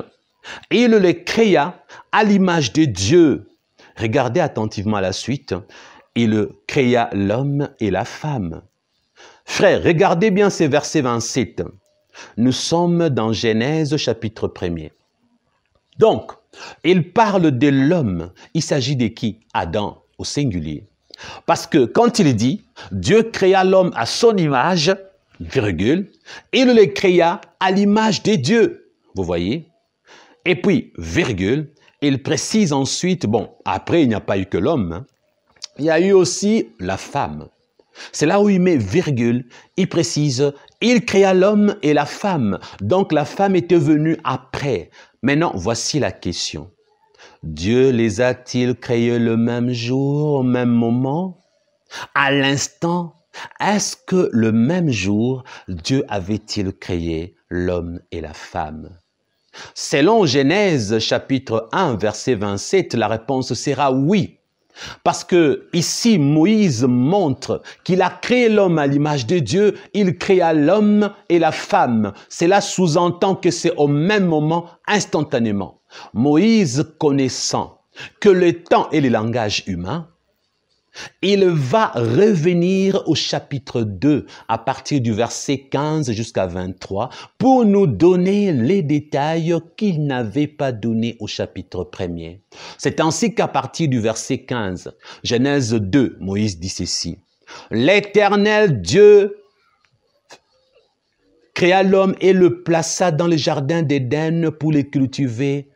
Il le créa à l'image de Dieu. Regardez attentivement la suite. Il créa l'homme et la femme. Frères, regardez bien ces versets 27. Nous sommes dans Genèse chapitre 1er. Donc, il parle de l'homme. Il s'agit de qui? Adam, au singulier. Parce que quand il dit, Dieu créa l'homme à son image, virgule, il le créa à l'image de Dieu. Vous voyez? Et puis, virgule, il précise ensuite, bon, après il n'y a pas eu que l'homme, hein. Il y a eu aussi la femme. C'est là où il met virgule, il précise, il créa l'homme et la femme. Donc la femme était venue après. Maintenant, voici la question. Dieu les a-t-il créés le même jour, au même moment? À l'instant, est-ce que le même jour, Dieu avait-il créé l'homme et la femme? Selon Genèse chapitre 1, verset 27, la réponse sera oui. Parce que ici, Moïse montre qu'il a créé l'homme à l'image de Dieu, il créa l'homme et la femme. Cela sous-entend que c'est au même moment, instantanément. Moïse connaissant que le temps et le langage humain, Il va revenir au chapitre 2, à partir du verset 15 jusqu'à 23, pour nous donner les détails qu'il n'avait pas donnés au chapitre 1er. C'est ainsi qu'à partir du verset 15, Genèse 2, Moïse dit ceci. L'Éternel Dieu créa l'homme et le plaça dans le jardin d'Éden pour les cultiver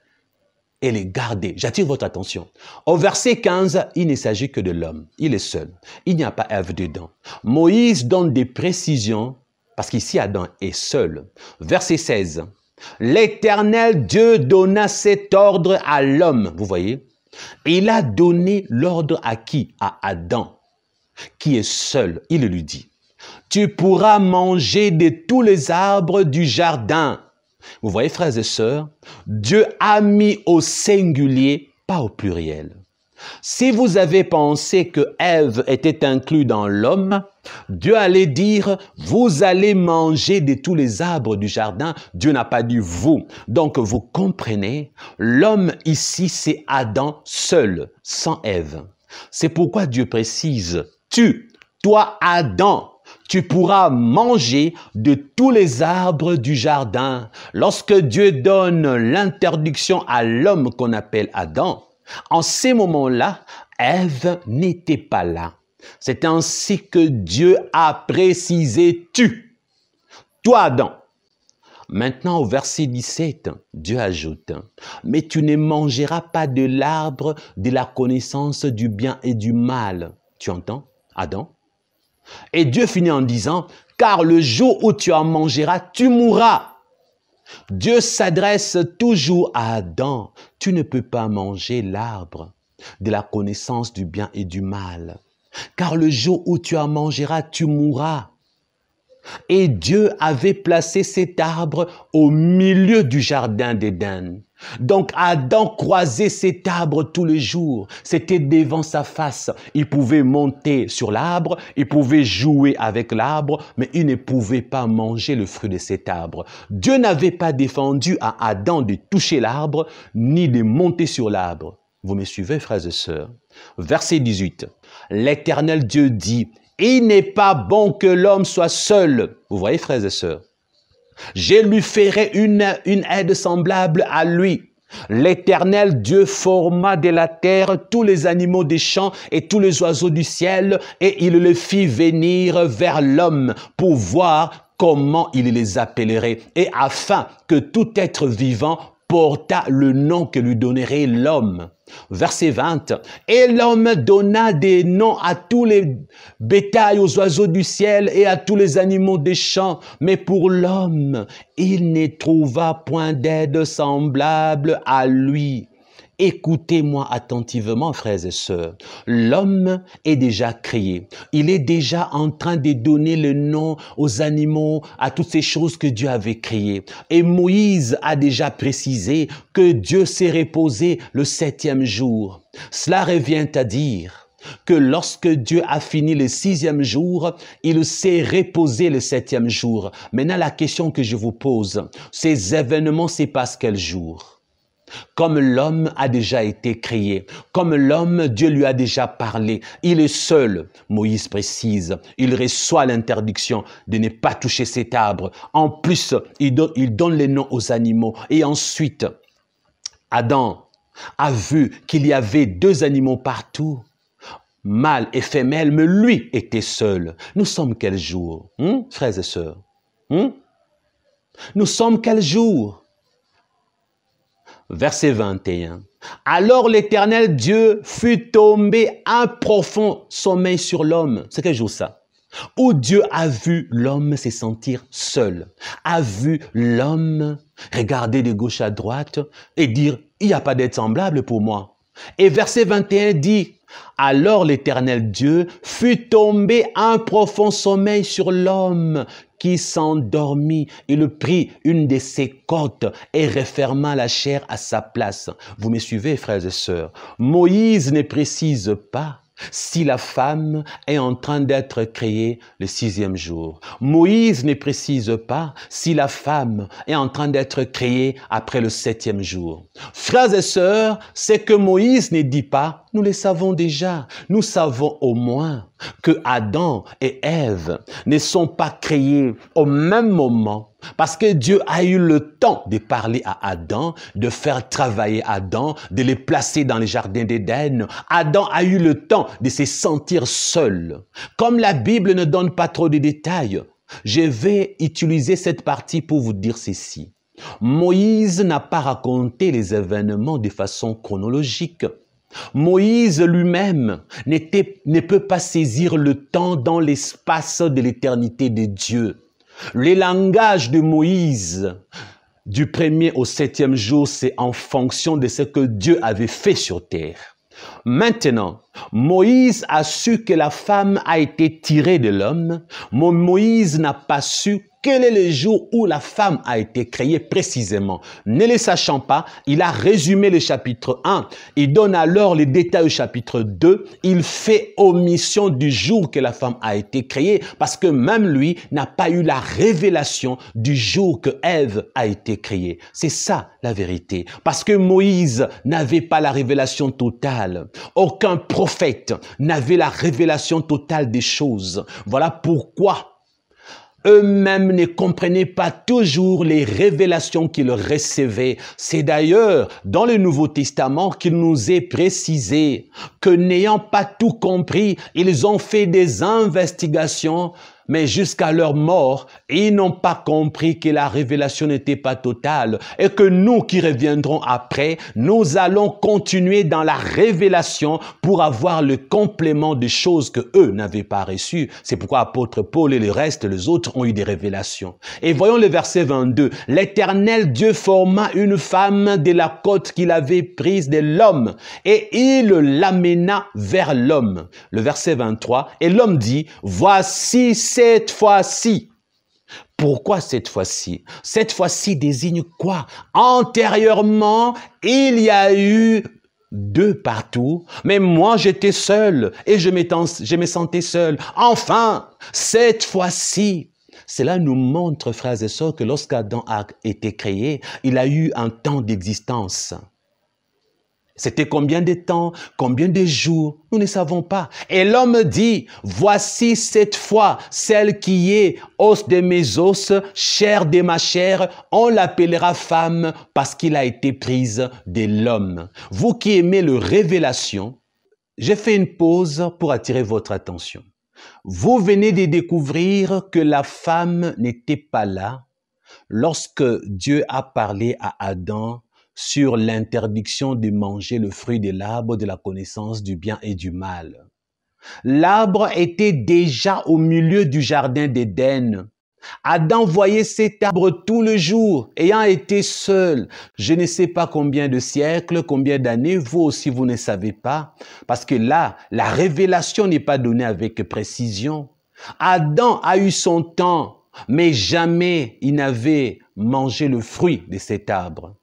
et les garder. J'attire votre attention. Au verset 15, il ne s'agit que de l'homme. Il est seul. Il n'y a pas Ève dedans. Moïse donne des précisions parce qu'ici Adam est seul. Verset 16. L'Éternel Dieu donna cet ordre à l'homme. Vous voyez? Il a donné l'ordre à qui? À Adam, qui est seul. Il lui dit, tu pourras manger de tous les arbres du jardin. Vous voyez, frères et sœurs, Dieu a mis au singulier, pas au pluriel. Si vous avez pensé que Ève était inclue dans l'homme, Dieu allait dire, vous allez manger de tous les arbres du jardin. Dieu n'a pas dit vous. Donc, vous comprenez, l'homme ici, c'est Adam seul, sans Ève. C'est pourquoi Dieu précise, toi Adam, tu pourras manger de tous les arbres du jardin. Lorsque Dieu donne l'interdiction à l'homme qu'on appelle Adam, en ces moments-là, Ève n'était pas là. C'est ainsi que Dieu a précisé toi Adam. Maintenant au verset 17, Dieu ajoute, mais tu ne mangeras pas de l'arbre de la connaissance du bien et du mal. Tu entends, Adam? Et Dieu finit en disant, car le jour où tu en mangeras, tu mourras. Dieu s'adresse toujours à Adam. Tu ne peux pas manger l'arbre de la connaissance du bien et du mal. Car le jour où tu en mangeras, tu mourras. Et Dieu avait placé cet arbre au milieu du jardin d'Éden. Donc Adam croisait cet arbre tous les jours. C'était devant sa face. Il pouvait monter sur l'arbre, il pouvait jouer avec l'arbre, mais il ne pouvait pas manger le fruit de cet arbre. Dieu n'avait pas défendu à Adam de toucher l'arbre, ni de monter sur l'arbre. Vous me suivez, frères et sœurs? Verset 18. L'Éternel Dieu dit, il n'est pas bon que l'homme soit seul. Vous voyez, frères et sœurs? Je lui ferai une aide semblable à lui. L'Éternel Dieu forma de la terre tous les animaux des champs et tous les oiseaux du ciel, et il les fit venir vers l'homme pour voir comment il les appellerait, et afin que tout être vivant porta le nom que lui donnerait l'homme. Verset 20. Et l'homme donna des noms à tous les bétails, aux oiseaux du ciel et à tous les animaux des champs. Mais pour l'homme, il ne trouva point d'aide semblable à lui. Écoutez-moi attentivement, frères et sœurs. L'homme est déjà créé. Il est déjà en train de donner le nom aux animaux, à toutes ces choses que Dieu avait créées. Et Moïse a déjà précisé que Dieu s'est reposé le 7e jour. Cela revient à dire que lorsque Dieu a fini le 6e jour, il s'est reposé le 7e jour. Maintenant, la question que je vous pose, ces événements se passent quel jour? Comme l'homme a déjà été créé, comme l'homme, Dieu lui a déjà parlé, il est seul, Moïse précise, il reçoit l'interdiction de ne pas toucher cet arbre. En plus, il donne les noms aux animaux. Et ensuite, Adam a vu qu'il y avait 2 animaux partout, mâle et femelle, mais lui était seul. Nous sommes quel jour, frères et sœurs? Nous sommes quel jour? Verset 21. Alors l'Éternel Dieu fut tombé un profond sommeil sur l'homme. C'est quel jour ça? Où Dieu a vu l'homme se sentir seul, a vu l'homme regarder de gauche à droite et dire, il n'y a pas d'être semblable pour moi. Et verset 21 dit, alors l'Éternel Dieu fut tombé un profond sommeil sur l'homme qui s'endormit. Il prit une de ses côtes et referma la chair à sa place. Vous me suivez, frères et sœurs? Moïse ne précise pas si la femme est en train d'être créée le 6e jour. Moïse ne précise pas si la femme est en train d'être créée après le 7e jour. Frères et sœurs, ce que Moïse ne dit pas, Nous le savons déjà. Nous savons au moins que Adam et Ève ne sont pas créés au même moment parce que Dieu a eu le temps de parler à Adam, de faire travailler Adam, de les placer dans le jardin d'Éden. Adam a eu le temps de se sentir seul. Comme la Bible ne donne pas trop de détails, je vais utiliser cette partie pour vous dire ceci. Moïse n'a pas raconté les événements de façon chronologique. Moïse lui-même ne peut pas saisir le temps dans l'espace de l'éternité de Dieu. Le langage de Moïse, du 1er au 7e jour, c'est en fonction de ce que Dieu avait fait sur terre. Maintenant, Moïse a su que la femme a été tirée de l'homme, mais Moïse n'a pas su quel est le jour où la femme a été créée précisément. Ne le sachant pas, il a résumé le chapitre 1. Il donne alors les détails au chapitre 2. Il fait omission du jour que la femme a été créée parce que même lui n'a pas eu la révélation du jour que Ève a été créée. C'est ça la vérité. Parce que Moïse n'avait pas la révélation totale. Aucun prophète n'avait la révélation totale des choses. Voilà pourquoi eux-mêmes ne comprenaient pas toujours les révélations qu'ils recevaient. C'est d'ailleurs dans le Nouveau Testament qu'il nous est précisé que n'ayant pas tout compris, ils ont fait des investigations, mais jusqu'à leur mort, ils n'ont pas compris que la révélation n'était pas totale et que nous qui reviendrons après, nous allons continuer dans la révélation pour avoir le complément des choses que eux n'avaient pas reçues. C'est pourquoi apôtre Paul et le reste, les autres ont eu des révélations. Et voyons le verset 22. L'Éternel Dieu forma une femme de la côte qu'il avait prise de l'homme et il l'amena vers l'homme. Le verset 23. Et l'homme dit, voici cette fois-ci. Pourquoi cette fois-ci? Cette fois-ci désigne quoi? Antérieurement, il y a eu deux partout, mais moi j'étais seul et je me sentais seul. Enfin, cette fois-ci, cela nous montre, frères et sœurs, que lorsqu'Adam a été créé, il a eu un temps d'existence. C'était combien de temps, combien de jours, nous ne savons pas. Et l'homme dit, voici cette fois celle qui est os de mes os, chair de ma chair, on l'appellera femme parce qu'il a été prise de l'homme. Vous qui aimez le révélation, j'ai fait une pause pour attirer votre attention. Vous venez de découvrir que la femme n'était pas là lorsque Dieu a parlé à Adam sur l'interdiction de manger le fruit de l'arbre de la connaissance du bien et du mal. L'arbre était déjà au milieu du jardin d'Éden. Adam voyait cet arbre tout le jour, ayant été seul. Je ne sais pas combien de siècles, combien d'années, vous aussi vous ne savez pas, parce que là, la révélation n'est pas donnée avec précision. Adam a eu son temps, mais jamais il n'avait mangé le fruit de cet arbre.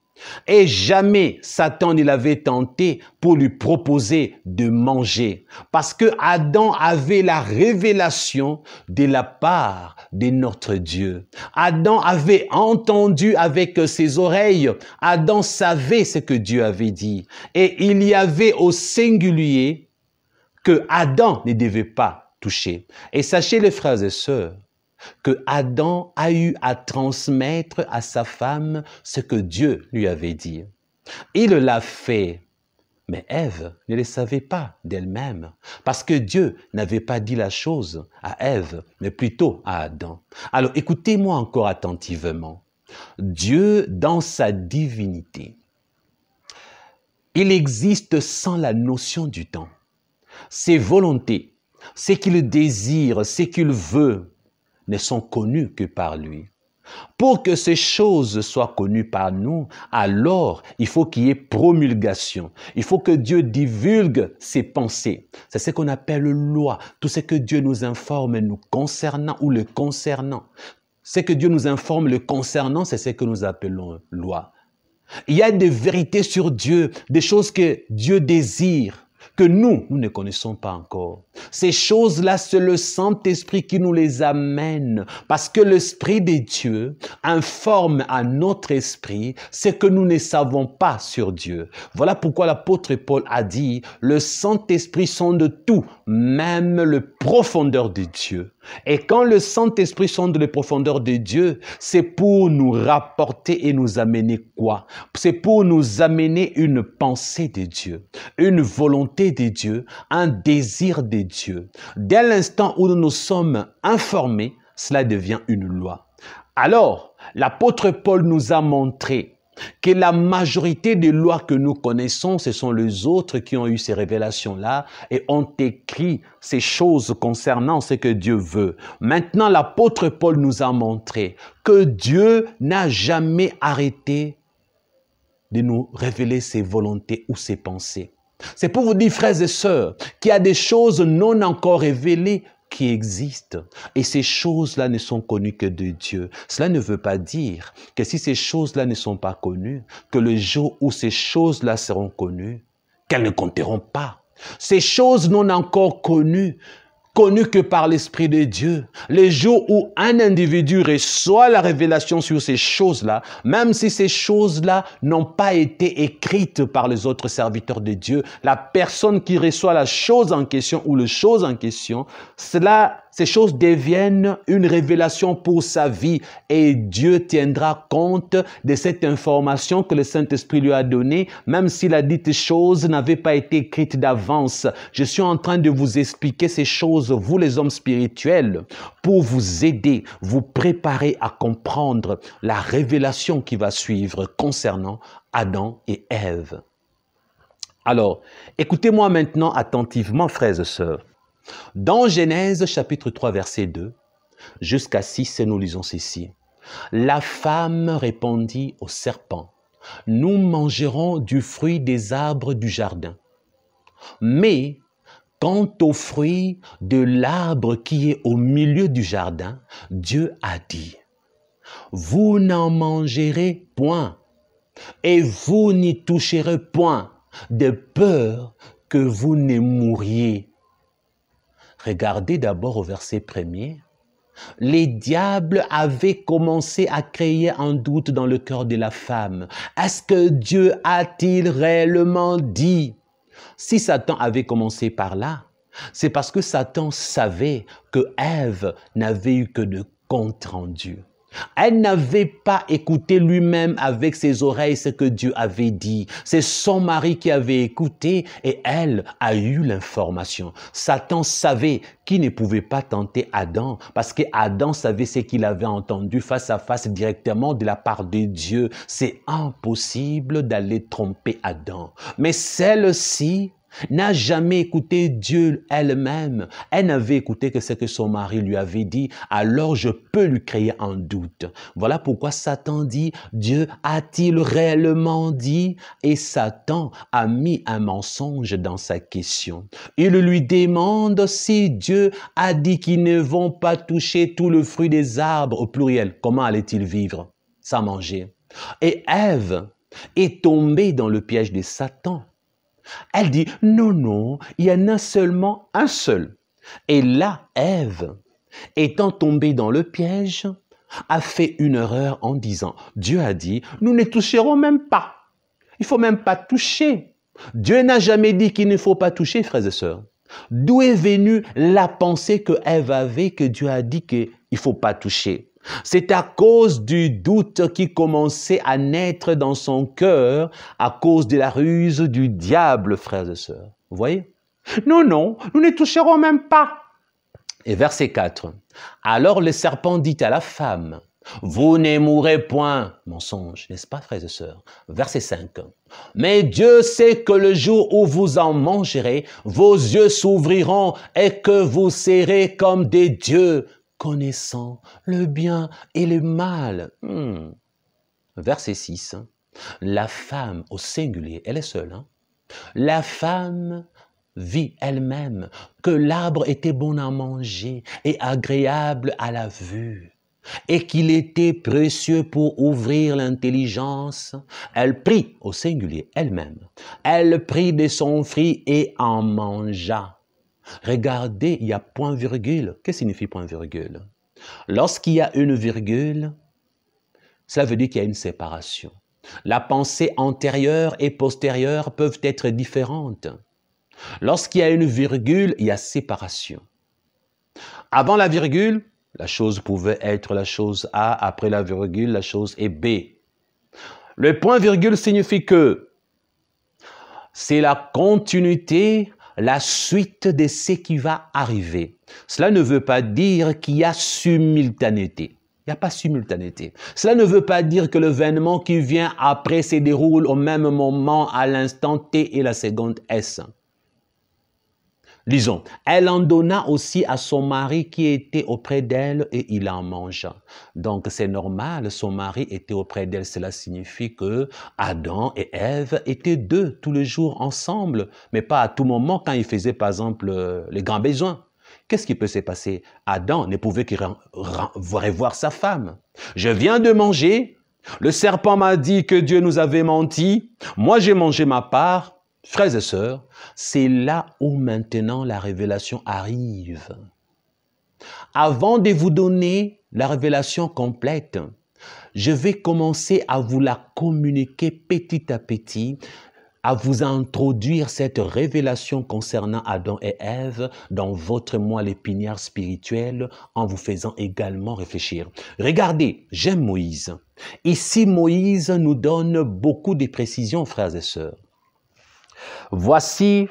Et jamais Satan ne l'avait tenté pour lui proposer de manger. Parce que Adam avait la révélation de la part de notre Dieu. Adam avait entendu avec ses oreilles. Adam savait ce que Dieu avait dit. Et il y avait au singulier que Adam ne devait pas toucher. Et sachez les frères et sœurs, que Adam a eu à transmettre à sa femme ce que Dieu lui avait dit. Il l'a fait, mais Ève ne le savait pas d'elle-même, parce que Dieu n'avait pas dit la chose à Ève, mais plutôt à Adam. Alors écoutez-moi encore attentivement. Dieu, dans sa divinité, il existe sans la notion du temps. Ses volontés, ce qu'il désire, ce qu'il veut, ne sont connus que par lui. Pour que ces choses soient connues par nous, alors il faut qu'il y ait promulgation. Il faut que Dieu divulgue ses pensées. C'est ce qu'on appelle loi. Tout ce que Dieu nous informe nous concernant ou le concernant. Ce que Dieu nous informe le concernant, c'est ce que nous appelons loi. Il y a des vérités sur Dieu, des choses que Dieu désire que nous ne connaissons pas encore. Ces choses-là, c'est le Saint-Esprit qui nous les amène parce que l'Esprit de Dieu informe à notre esprit ce que nous ne savons pas sur Dieu. Voilà pourquoi l'apôtre Paul a dit, le Saint-Esprit sonde tout, même le profondeur de Dieu. Et quand le Saint-Esprit sonde les profondeurs de Dieu, c'est pour nous rapporter et nous amener quoi? C'est pour nous amener une pensée de Dieu, une volonté de Dieu, un désir de Dieu. Dès l'instant où nous nous sommes informés, cela devient une loi. Alors, l'apôtre Paul nous a montré que la majorité des lois que nous connaissons, ce sont les autres qui ont eu ces révélations-là et ont écrit ces choses concernant ce que Dieu veut. Maintenant, l'apôtre Paul nous a montré que Dieu n'a jamais arrêté de nous révéler ses volontés ou ses pensées. C'est pour vous dire, frères et sœurs, qu'il y a des choses non encore révélées qui existent. Et ces choses-là ne sont connues que de Dieu. Cela ne veut pas dire que si ces choses-là ne sont pas connues, que le jour où ces choses-là seront connues, qu'elles ne compteront pas. Ces choses non encore connues que par l'Esprit de Dieu. Les jours où un individu reçoit la révélation sur ces choses-là, même si ces choses-là n'ont pas été écrites par les autres serviteurs de Dieu, la personne qui reçoit la chose en question ou le chose en question, ces choses deviennent une révélation pour sa vie et Dieu tiendra compte de cette information que le Saint-Esprit lui a donnée, même si la dite chose n'avait pas été écrite d'avance. Je suis en train de vous expliquer ces choses, vous les hommes spirituels, pour vous aider, vous préparer à comprendre la révélation qui va suivre concernant Adam et Ève. Alors, écoutez-moi maintenant attentivement, frères et sœurs. Dans Genèse chapitre 3 verset 2 jusqu'à 6, nous lisons ceci. La femme répondit au serpent, nous mangerons du fruit des arbres du jardin. Mais quant au fruit de l'arbre qui est au milieu du jardin, Dieu a dit, vous n'en mangerez point et vous n'y toucherez point, de peur que vous ne mouriez. Regardez d'abord au verset 1er. Les diables avaient commencé à créer un doute dans le cœur de la femme. Est-ce que Dieu a-t-il réellement dit? Si Satan avait commencé par là, c'est parce que Satan savait que Ève n'avait eu que de compte rendu. Elle n'avait pas écouté lui-même avec ses oreilles ce que Dieu avait dit. C'est son mari qui avait écouté et elle a eu l'information. Satan savait qu'il ne pouvait pas tenter Adam parce que Adam savait ce qu'il avait entendu face à face directement de la part de Dieu. C'est impossible d'aller tromper Adam. Mais celle-ci n'a jamais écouté Dieu elle-même. Elle n'avait écouté que ce que son mari lui avait dit, alors je peux lui créer un doute. Voilà pourquoi Satan dit, Dieu a-t-il réellement dit? Et Satan a mis un mensonge dans sa question. Il lui demande si Dieu a dit qu'ils ne vont pas toucher tout le fruit des arbres au pluriel. Comment allait-il vivre sans manger? Et Ève est tombée dans le piège de Satan. Elle dit, non, non, il y en a seulement un seul. Et là, Ève, étant tombée dans le piège, a fait une erreur en disant, Dieu a dit, nous ne toucherons même pas. Il ne faut même pas toucher. Dieu n'a jamais dit qu'il ne faut pas toucher, frères et sœurs. D'où est venue la pensée que Ève avait, que Dieu a dit qu'il ne faut pas toucher? C'est à cause du doute qui commençait à naître dans son cœur à cause de la ruse du diable, frères et sœurs. Vous voyez? Non, non, nous ne toucherons même pas. Et verset 4. Alors le serpent dit à la femme, vous ne mourrez point. Mensonge, n'est-ce pas, frères et sœurs? Verset 5. Mais Dieu sait que le jour où vous en mangerez, vos yeux s'ouvriront et que vous serez comme des dieux, connaissant le bien et le mal. Verset 6. La femme, au singulier, elle est seule. La femme vit elle-même que l'arbre était bon à manger et agréable à la vue. et qu'il était précieux pour ouvrir l'intelligence, elle prit, au singulier, elle-même, elle prit de son fruit et en mangea. Regardez, il y a point virgule. Qu'est-ce que signifie point virgule? Lorsqu'il y a une virgule, cela veut dire qu'il y a une séparation. La pensée antérieure et postérieure peuvent être différentes. Lorsqu'il y a une virgule, il y a séparation. Avant la virgule, la chose pouvait être la chose A, après la virgule, la chose est B. Le point-virgule signifie que c'est la continuité, la suite de ce qui va arriver. Cela ne veut pas dire qu'il y a simultanéité. Il n'y a pas simultanéité. Cela ne veut pas dire que l'événement qui vient après se déroule au même moment, à l'instant T et la seconde S. Lisons, elle en donna aussi à son mari qui était auprès d'elle et il en mangea. Donc c'est normal, son mari était auprès d'elle. Cela signifie que Adam et Ève étaient deux tous les jours ensemble, mais pas à tout moment quand ils faisaient par exemple les grands besoins. Qu'est-ce qui peut se passer? Adam ne pouvait que revoir sa femme. Je viens de manger, le serpent m'a dit que Dieu nous avait menti, moi j'ai mangé ma part. Frères et sœurs, c'est là où maintenant la révélation arrive. Avant de vous donner la révélation complète, je vais commencer à vous la communiquer petit à petit, à vous introduire cette révélation concernant Adam et Ève dans votre moelle épinière spirituelle en vous faisant également réfléchir. Regardez, j'aime Moïse. Ici, Moïse nous donne beaucoup de précisions, frères et sœurs. Voici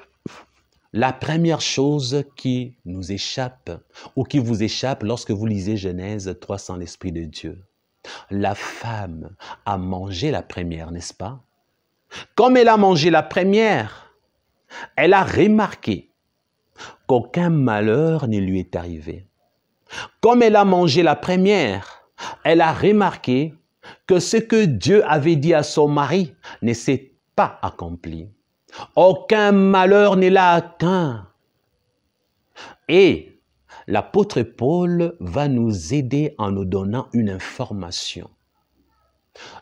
la première chose qui nous échappe ou qui vous échappe lorsque vous lisez Genèse 3 sans l'Esprit de Dieu. La femme a mangé la première, n'est-ce pas? Comme elle a mangé la première, elle a remarqué qu'aucun malheur ne lui est arrivé. Comme elle a mangé la première, elle a remarqué que ce que Dieu avait dit à son mari ne s'est pas accompli. Aucun malheur ne l'a atteint. Et l'apôtre Paul va nous aider en nous donnant une information.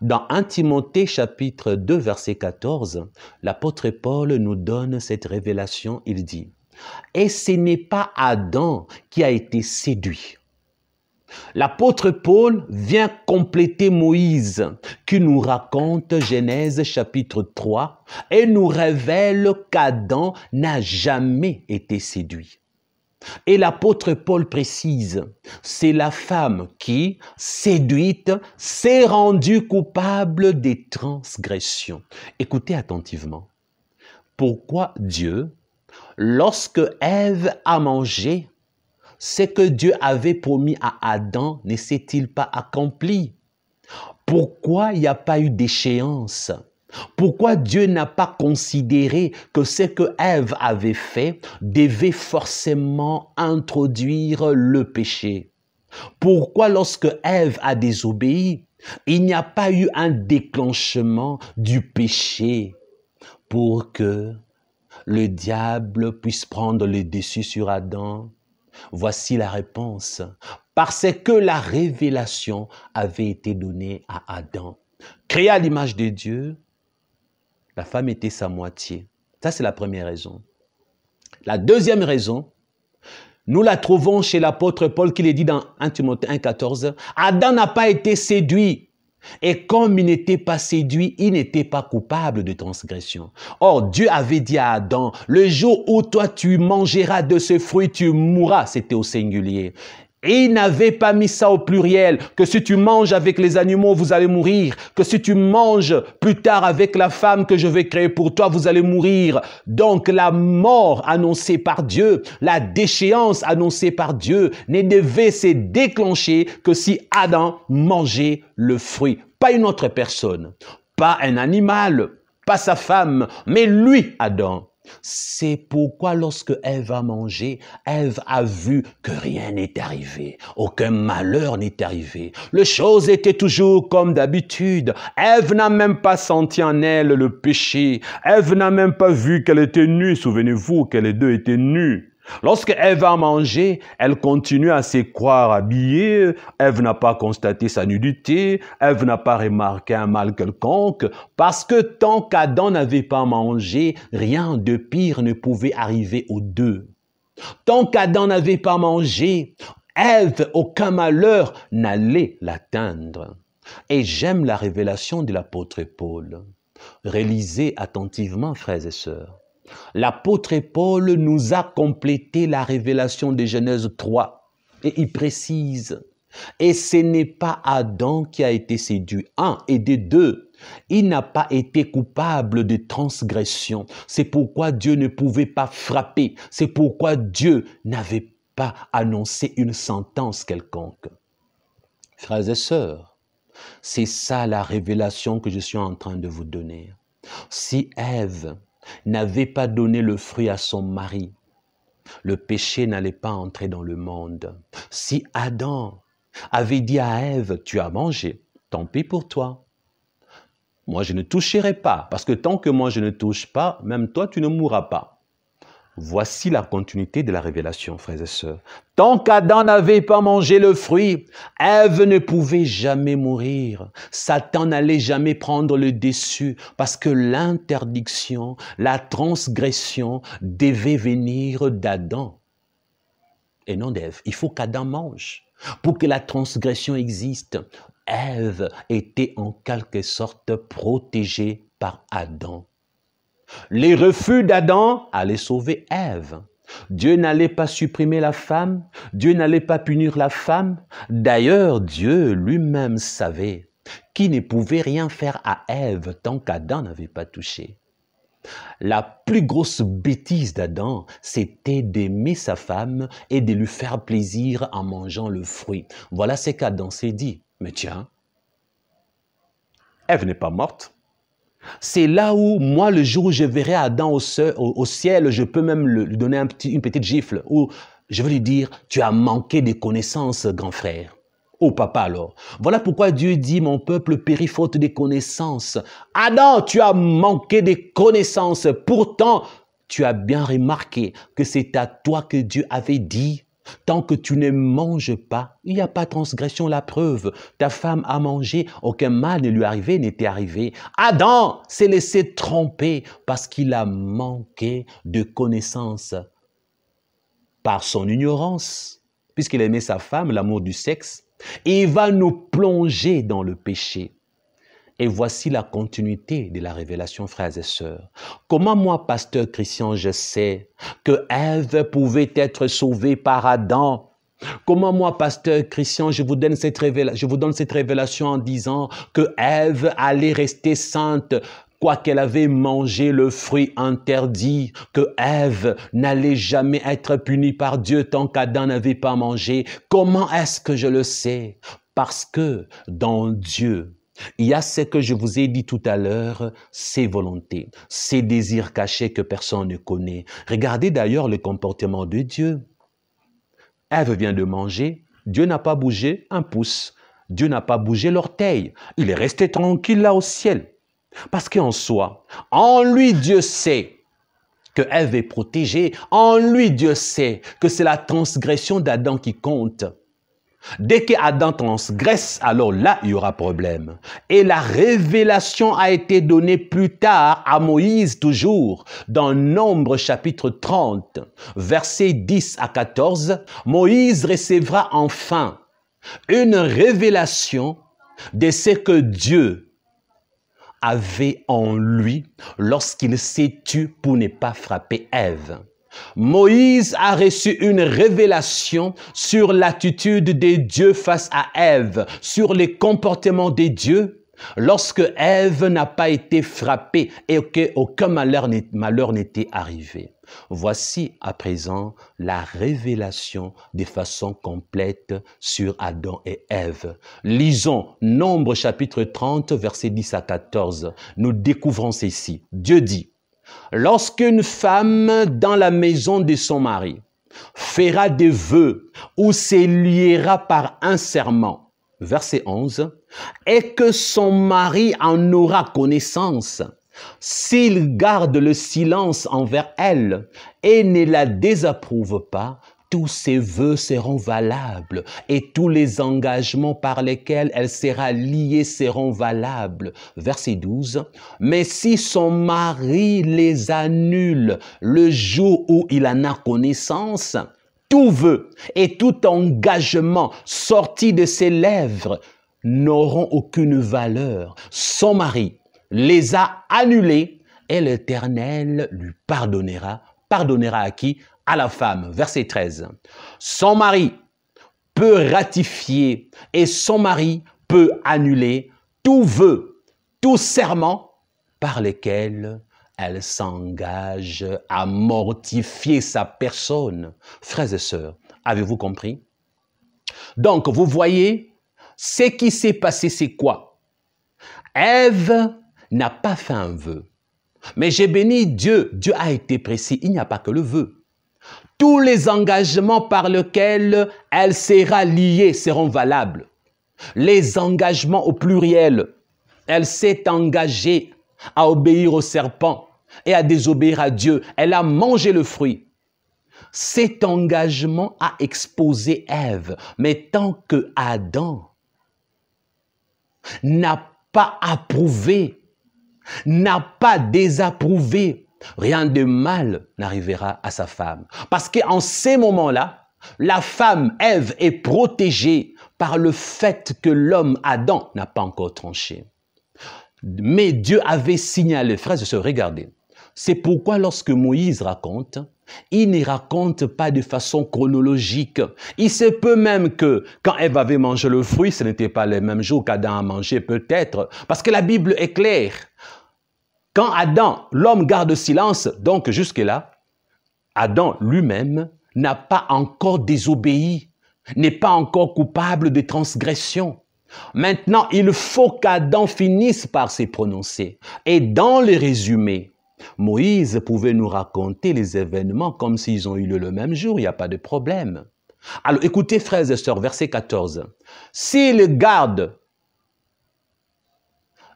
Dans 1 Timothée chapitre 2 verset 14, l'apôtre Paul nous donne cette révélation, il dit « Et ce n'est pas Adam qui a été séduit. » L'apôtre Paul vient compléter Moïse qui nous raconte Genèse chapitre 3 et nous révèle qu'Adam n'a jamais été séduit. Et l'apôtre Paul précise, c'est la femme qui, séduite, s'est rendue coupable des transgressions. Écoutez attentivement. Pourquoi Dieu, lorsque Ève a mangé, ce que Dieu avait promis à Adam ne s'est-il pas accompli? Pourquoi il n'y a pas eu d'échéance? Pourquoi Dieu n'a pas considéré que ce que Ève avait fait devait forcément introduire le péché? Pourquoi lorsque Ève a désobéi, il n'y a pas eu un déclenchement du péché pour que le diable puisse prendre le dessus sur Adam? Voici la réponse. Parce que la révélation avait été donnée à Adam. Créé à l'image de Dieu, la femme était sa moitié. Ça, c'est la première raison. La deuxième raison, nous la trouvons chez l'apôtre Paul qui le dit dans 1 Timothée 1,14. Adam n'a pas été séduit. Et comme il n'était pas séduit, il n'était pas coupable de transgression. Or, Dieu avait dit à Adam, le jour où toi tu mangeras de ce fruit, tu mourras. C'était au singulier. Et il n'avait pas mis ça au pluriel, que si tu manges avec les animaux, vous allez mourir. Que si tu manges plus tard avec la femme que je vais créer pour toi, vous allez mourir. Donc la mort annoncée par Dieu, la déchéance annoncée par Dieu, ne devait se déclencher que si Adam mangeait le fruit. Pas une autre personne, pas un animal, pas sa femme, mais lui, Adam. C'est pourquoi lorsque Ève a mangé, Ève a vu que rien n'est arrivé, aucun malheur n'est arrivé. Les choses étaient toujours comme d'habitude. Ève n'a même pas senti en elle le péché. Ève n'a même pas vu qu'elle était nue. Souvenez-vous que les deux étaient nus. Lorsque Ève a mangé, elle continue à se croire habillée. Ève n'a pas constaté sa nudité. Ève n'a pas remarqué un mal quelconque. Parce que tant qu'Adam n'avait pas mangé, rien de pire ne pouvait arriver aux deux. Tant qu'Adam n'avait pas mangé, Ève, aucun malheur n'allait l'atteindre. Et j'aime la révélation de l'apôtre Paul. Réalisez attentivement, frères et sœurs. L'apôtre Paul nous a complété la révélation de Genèse 3 et il précise, et ce n'est pas Adam qui a été séduit, et des deux, il n'a pas été coupable de transgression, c'est pourquoi Dieu ne pouvait pas frapper, c'est pourquoi Dieu n'avait pas annoncé une sentence quelconque. Frères et sœurs, c'est ça la révélation que je suis en train de vous donner. Si Ève n'avait pas donné le fruit à son mari, le péché n'allait pas entrer dans le monde. Si Adam avait dit à Ève, tu as mangé, tant pis pour toi. Moi, je ne toucherai pas, parce que tant que moi je ne touche pas, même toi, tu ne mourras pas. Voici la continuité de la révélation, frères et sœurs. Tant qu'Adam n'avait pas mangé le fruit, Ève ne pouvait jamais mourir. Satan n'allait jamais prendre le dessus parce que l'interdiction, la transgression devait venir d'Adam et non d'Ève. Il faut qu'Adam mange pour que la transgression existe. Ève était en quelque sorte protégée par Adam. Les refus d'Adam allaient sauver Ève. Dieu n'allait pas supprimer la femme, Dieu n'allait pas punir la femme. D'ailleurs, Dieu lui-même savait qu'il ne pouvait rien faire à Ève tant qu'Adam n'avait pas touché. La plus grosse bêtise d'Adam, c'était d'aimer sa femme et de lui faire plaisir en mangeant le fruit. Voilà ce qu'Adam s'est dit. Mais tiens, Ève n'est pas morte. C'est là où, moi, le jour où je verrai Adam au ciel, je peux même lui donner une petite gifle, où je vais lui dire, tu as manqué de connaissances, grand frère. Oh, papa, alors. Voilà pourquoi Dieu dit, mon peuple périt faute de connaissances. Adam, tu as manqué de connaissances. Pourtant, tu as bien remarqué que c'est à toi que Dieu avait dit, tant que tu ne manges pas, il n'y a pas de transgression, la preuve. Ta femme a mangé, aucun mal ne lui n'était arrivé. Adam s'est laissé tromper parce qu'il a manqué de connaissances par son ignorance, puisqu'il aimait sa femme, l'amour du sexe, et il va nous plonger dans le péché. Et voici la continuité de la révélation, frères et sœurs. Comment moi, pasteur Christian, je sais que Ève pouvait être sauvée par Adam? Comment moi, pasteur Christian, je vous donne cette révélation en disant que Ève allait rester sainte, quoiqu'elle avait mangé le fruit interdit, que Ève n'allait jamais être punie par Dieu tant qu'Adam n'avait pas mangé? Comment est-ce que je le sais? Parce que dans Dieu, il y a ce que je vous ai dit tout à l'heure, ses volontés, ses désirs cachés que personne ne connaît. Regardez d'ailleurs le comportement de Dieu. Ève vient de manger, Dieu n'a pas bougé un pouce, Dieu n'a pas bougé l'orteil, il est resté tranquille là au ciel. Parce qu'en soi, en lui Dieu sait que Ève est protégée, en lui Dieu sait que c'est la transgression d'Adam qui compte. Dès qu'Adam transgresse, alors là, il y aura problème. Et la révélation a été donnée plus tard à Moïse toujours. Dans Nombre chapitre 30, versets 10 à 14, Moïse recevra enfin une révélation de ce que Dieu avait en lui lorsqu'il s'est tu pour ne pas frapper Ève. Moïse a reçu une révélation sur l'attitude de Dieu face à Ève, sur les comportements de Dieu lorsque Ève n'a pas été frappée et qu'aucun malheur n'était arrivé. Voici à présent la révélation de façon complète sur Adam et Ève. Lisons Nombre chapitre 30, versets 10 à 14. Nous découvrons ceci. Dieu dit, « Lorsqu'une femme dans la maison de son mari fera des vœux ou se liera par un serment, verset 11, et que son mari en aura connaissance, s'il garde le silence envers elle et ne la désapprouve pas, tous ses vœux seront valables et tous les engagements par lesquels elle sera liée seront valables. Verset 12. Mais si son mari les annule le jour où il en a connaissance, tout vœu et tout engagement sorti de ses lèvres n'auront aucune valeur. Son mari les a annulés et l'Éternel lui pardonnera. Pardonnera à qui? À la femme. Verset 13. Son mari peut ratifier et son mari peut annuler tout vœu, tout serment par lesquels elle s'engage à mortifier sa personne. Frères et sœurs, avez-vous compris? Donc, vous voyez, ce qui s'est passé, c'est quoi? Ève n'a pas fait un vœu. Mais j'ai béni Dieu. Dieu a été précis. Il n'y a pas que le vœu. Tous les engagements par lesquels elle sera liée seront valables. Les engagements au pluriel. Elle s'est engagée à obéir au serpent et à désobéir à Dieu. Elle a mangé le fruit. Cet engagement a exposé Ève. Mais tant que Adam n'a pas approuvé, n'a pas désapprouvé, rien de mal n'arrivera à sa femme. Parce qu'en ces moments-là, la femme, Ève, est protégée par le fait que l'homme, Adam, n'a pas encore tranché. Mais Dieu avait signalé, frères et sœurs, regardez. C'est pourquoi lorsque Moïse raconte, il ne raconte pas de façon chronologique. Il se peut même que quand Ève avait mangé le fruit, ce n'était pas le même jour qu'Adam a mangé, peut-être. Parce que la Bible est claire. Quand Adam, l'homme garde silence, donc jusque-là, Adam lui-même n'a pas encore désobéi, n'est pas encore coupable de transgression. Maintenant, il faut qu'Adam finisse par se prononcer. Et dans le résumé, Moïse pouvait nous raconter les événements comme s'ils ont eu lieu le même jour, il n'y a pas de problème. Alors écoutez, frères et sœurs, verset 14. S'il garde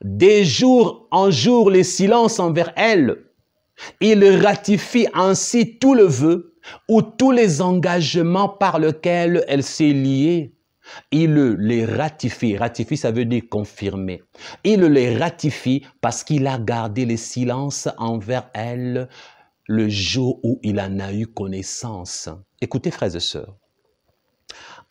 des jours en jour les silences envers elle, il ratifie ainsi tout le vœu ou tous les engagements par lesquels elle s'est liée. Il les ratifie. Ratifie, ça veut dire confirmer. Il les ratifie parce qu'il a gardé le silence envers elle le jour où il en a eu connaissance. Écoutez, frères et sœurs,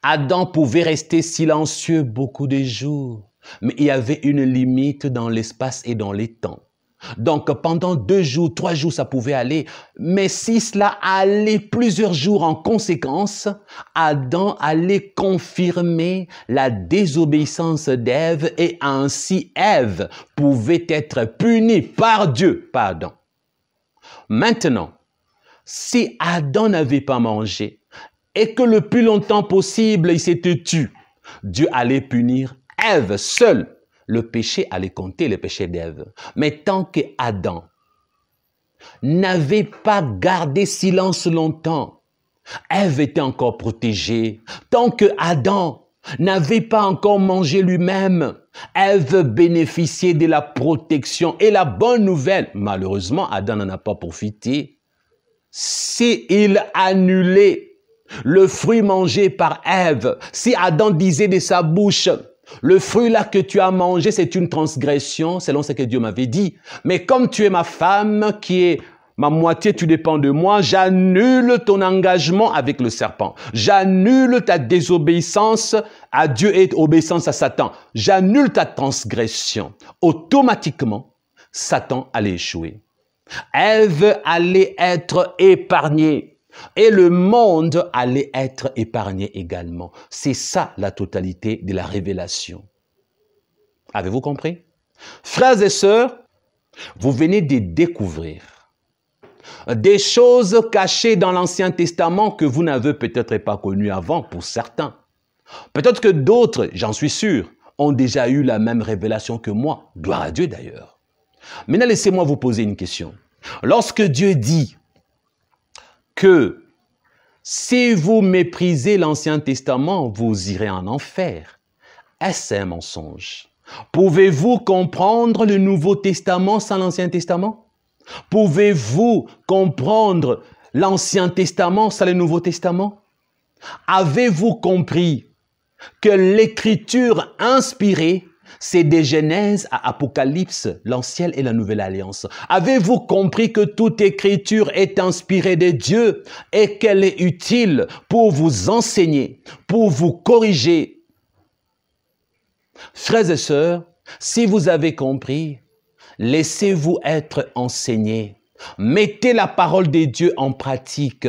Adam pouvait rester silencieux beaucoup de jours, mais il y avait une limite dans l'espace et dans les temps. Donc, pendant 2 jours, 3 jours, ça pouvait aller. Mais si cela allait plusieurs jours en conséquence, Adam allait confirmer la désobéissance d'Ève et ainsi Ève pouvait être punie par Dieu, pas Adam. Maintenant, si Adam n'avait pas mangé et que le plus longtemps possible, il s'était tu, Dieu allait punir Ève seule. Le péché allait compter le péché d'Ève. Mais tant que Adam n'avait pas gardé silence longtemps, Ève était encore protégée. Tant que Adam n'avait pas encore mangé lui-même, Ève bénéficiait de la protection. Et la bonne nouvelle, malheureusement, Adam n'en a pas profité. S'il annulait le fruit mangé par Ève, si Adam disait de sa bouche, le fruit là que tu as mangé, c'est une transgression, selon ce que Dieu m'avait dit. Mais comme tu es ma femme, qui est ma moitié, tu dépends de moi, j'annule ton engagement avec le serpent. J'annule ta désobéissance à Dieu et obéissance à Satan. J'annule ta transgression. Automatiquement, Satan allait échouer. Ève allait être épargnée. Et le monde allait être épargné également. C'est ça la totalité de la révélation. Avez-vous compris? Frères et sœurs, vous venez de découvrir des choses cachées dans l'Ancien Testament que vous n'avez peut-être pas connues avant pour certains. Peut-être que d'autres, j'en suis sûr, ont déjà eu la même révélation que moi. Gloire à Dieu d'ailleurs. Maintenant, laissez-moi vous poser une question. Lorsque Dieu dit que si vous méprisez l'Ancien Testament, vous irez en enfer, est-ce un mensonge? Pouvez-vous comprendre le Nouveau Testament sans l'Ancien Testament? Pouvez-vous comprendre l'Ancien Testament sans le Nouveau Testament? Avez-vous compris que l'écriture inspirée, c'est des Genèse à Apocalypse, l'Ancienne et la Nouvelle Alliance? Avez-vous compris que toute écriture est inspirée de Dieu et qu'elle est utile pour vous enseigner, pour vous corriger? Frères et sœurs, si vous avez compris, laissez-vous être enseigné. Mettez la parole de Dieu en pratique.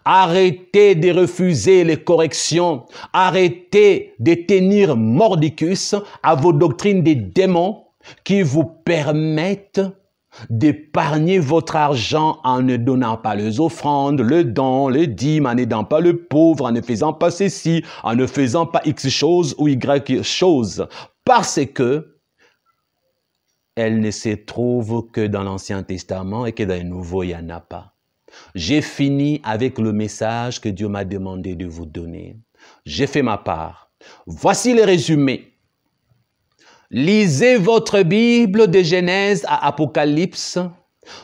Arrêtez de refuser les corrections. Arrêtez de tenir mordicus à vos doctrines des démons qui vous permettent d'épargner votre argent en ne donnant pas les offrandes, le don, le dîme, en n'aidant pas le pauvre, en ne faisant pas ceci, en ne faisant pas X chose ou Y chose. Parce que elle ne se trouve que dans l'Ancien Testament et que dans le Nouveau, il n'y en a pas. J'ai fini avec le message que Dieu m'a demandé de vous donner. J'ai fait ma part. Voici le résumé. Lisez votre Bible de Genèse à Apocalypse.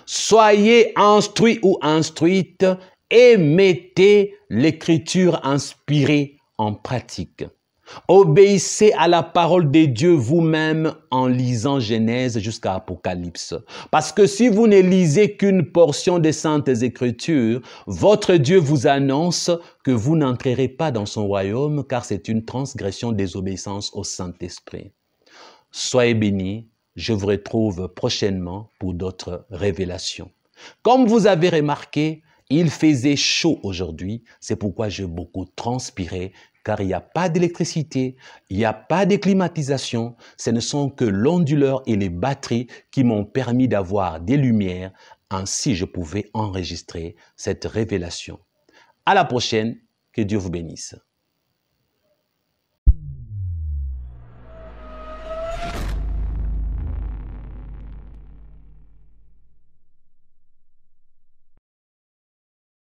Soyez instruits ou instruites et mettez l'écriture inspirée en pratique. Obéissez à la parole de Dieu vous-même en lisant Genèse jusqu'à Apocalypse. Parce que si vous ne lisez qu'une portion des Saintes Écritures, votre Dieu vous annonce que vous n'entrerez pas dans son royaume car c'est une transgression désobéissance au Saint-Esprit. Soyez bénis, je vous retrouve prochainement pour d'autres révélations. Comme vous avez remarqué, il faisait chaud aujourd'hui, c'est pourquoi j'ai beaucoup transpiré, car il n'y a pas d'électricité, il n'y a pas de climatisation, ce ne sont que l'onduleur et les batteries qui m'ont permis d'avoir des lumières, ainsi je pouvais enregistrer cette révélation. À la prochaine, que Dieu vous bénisse.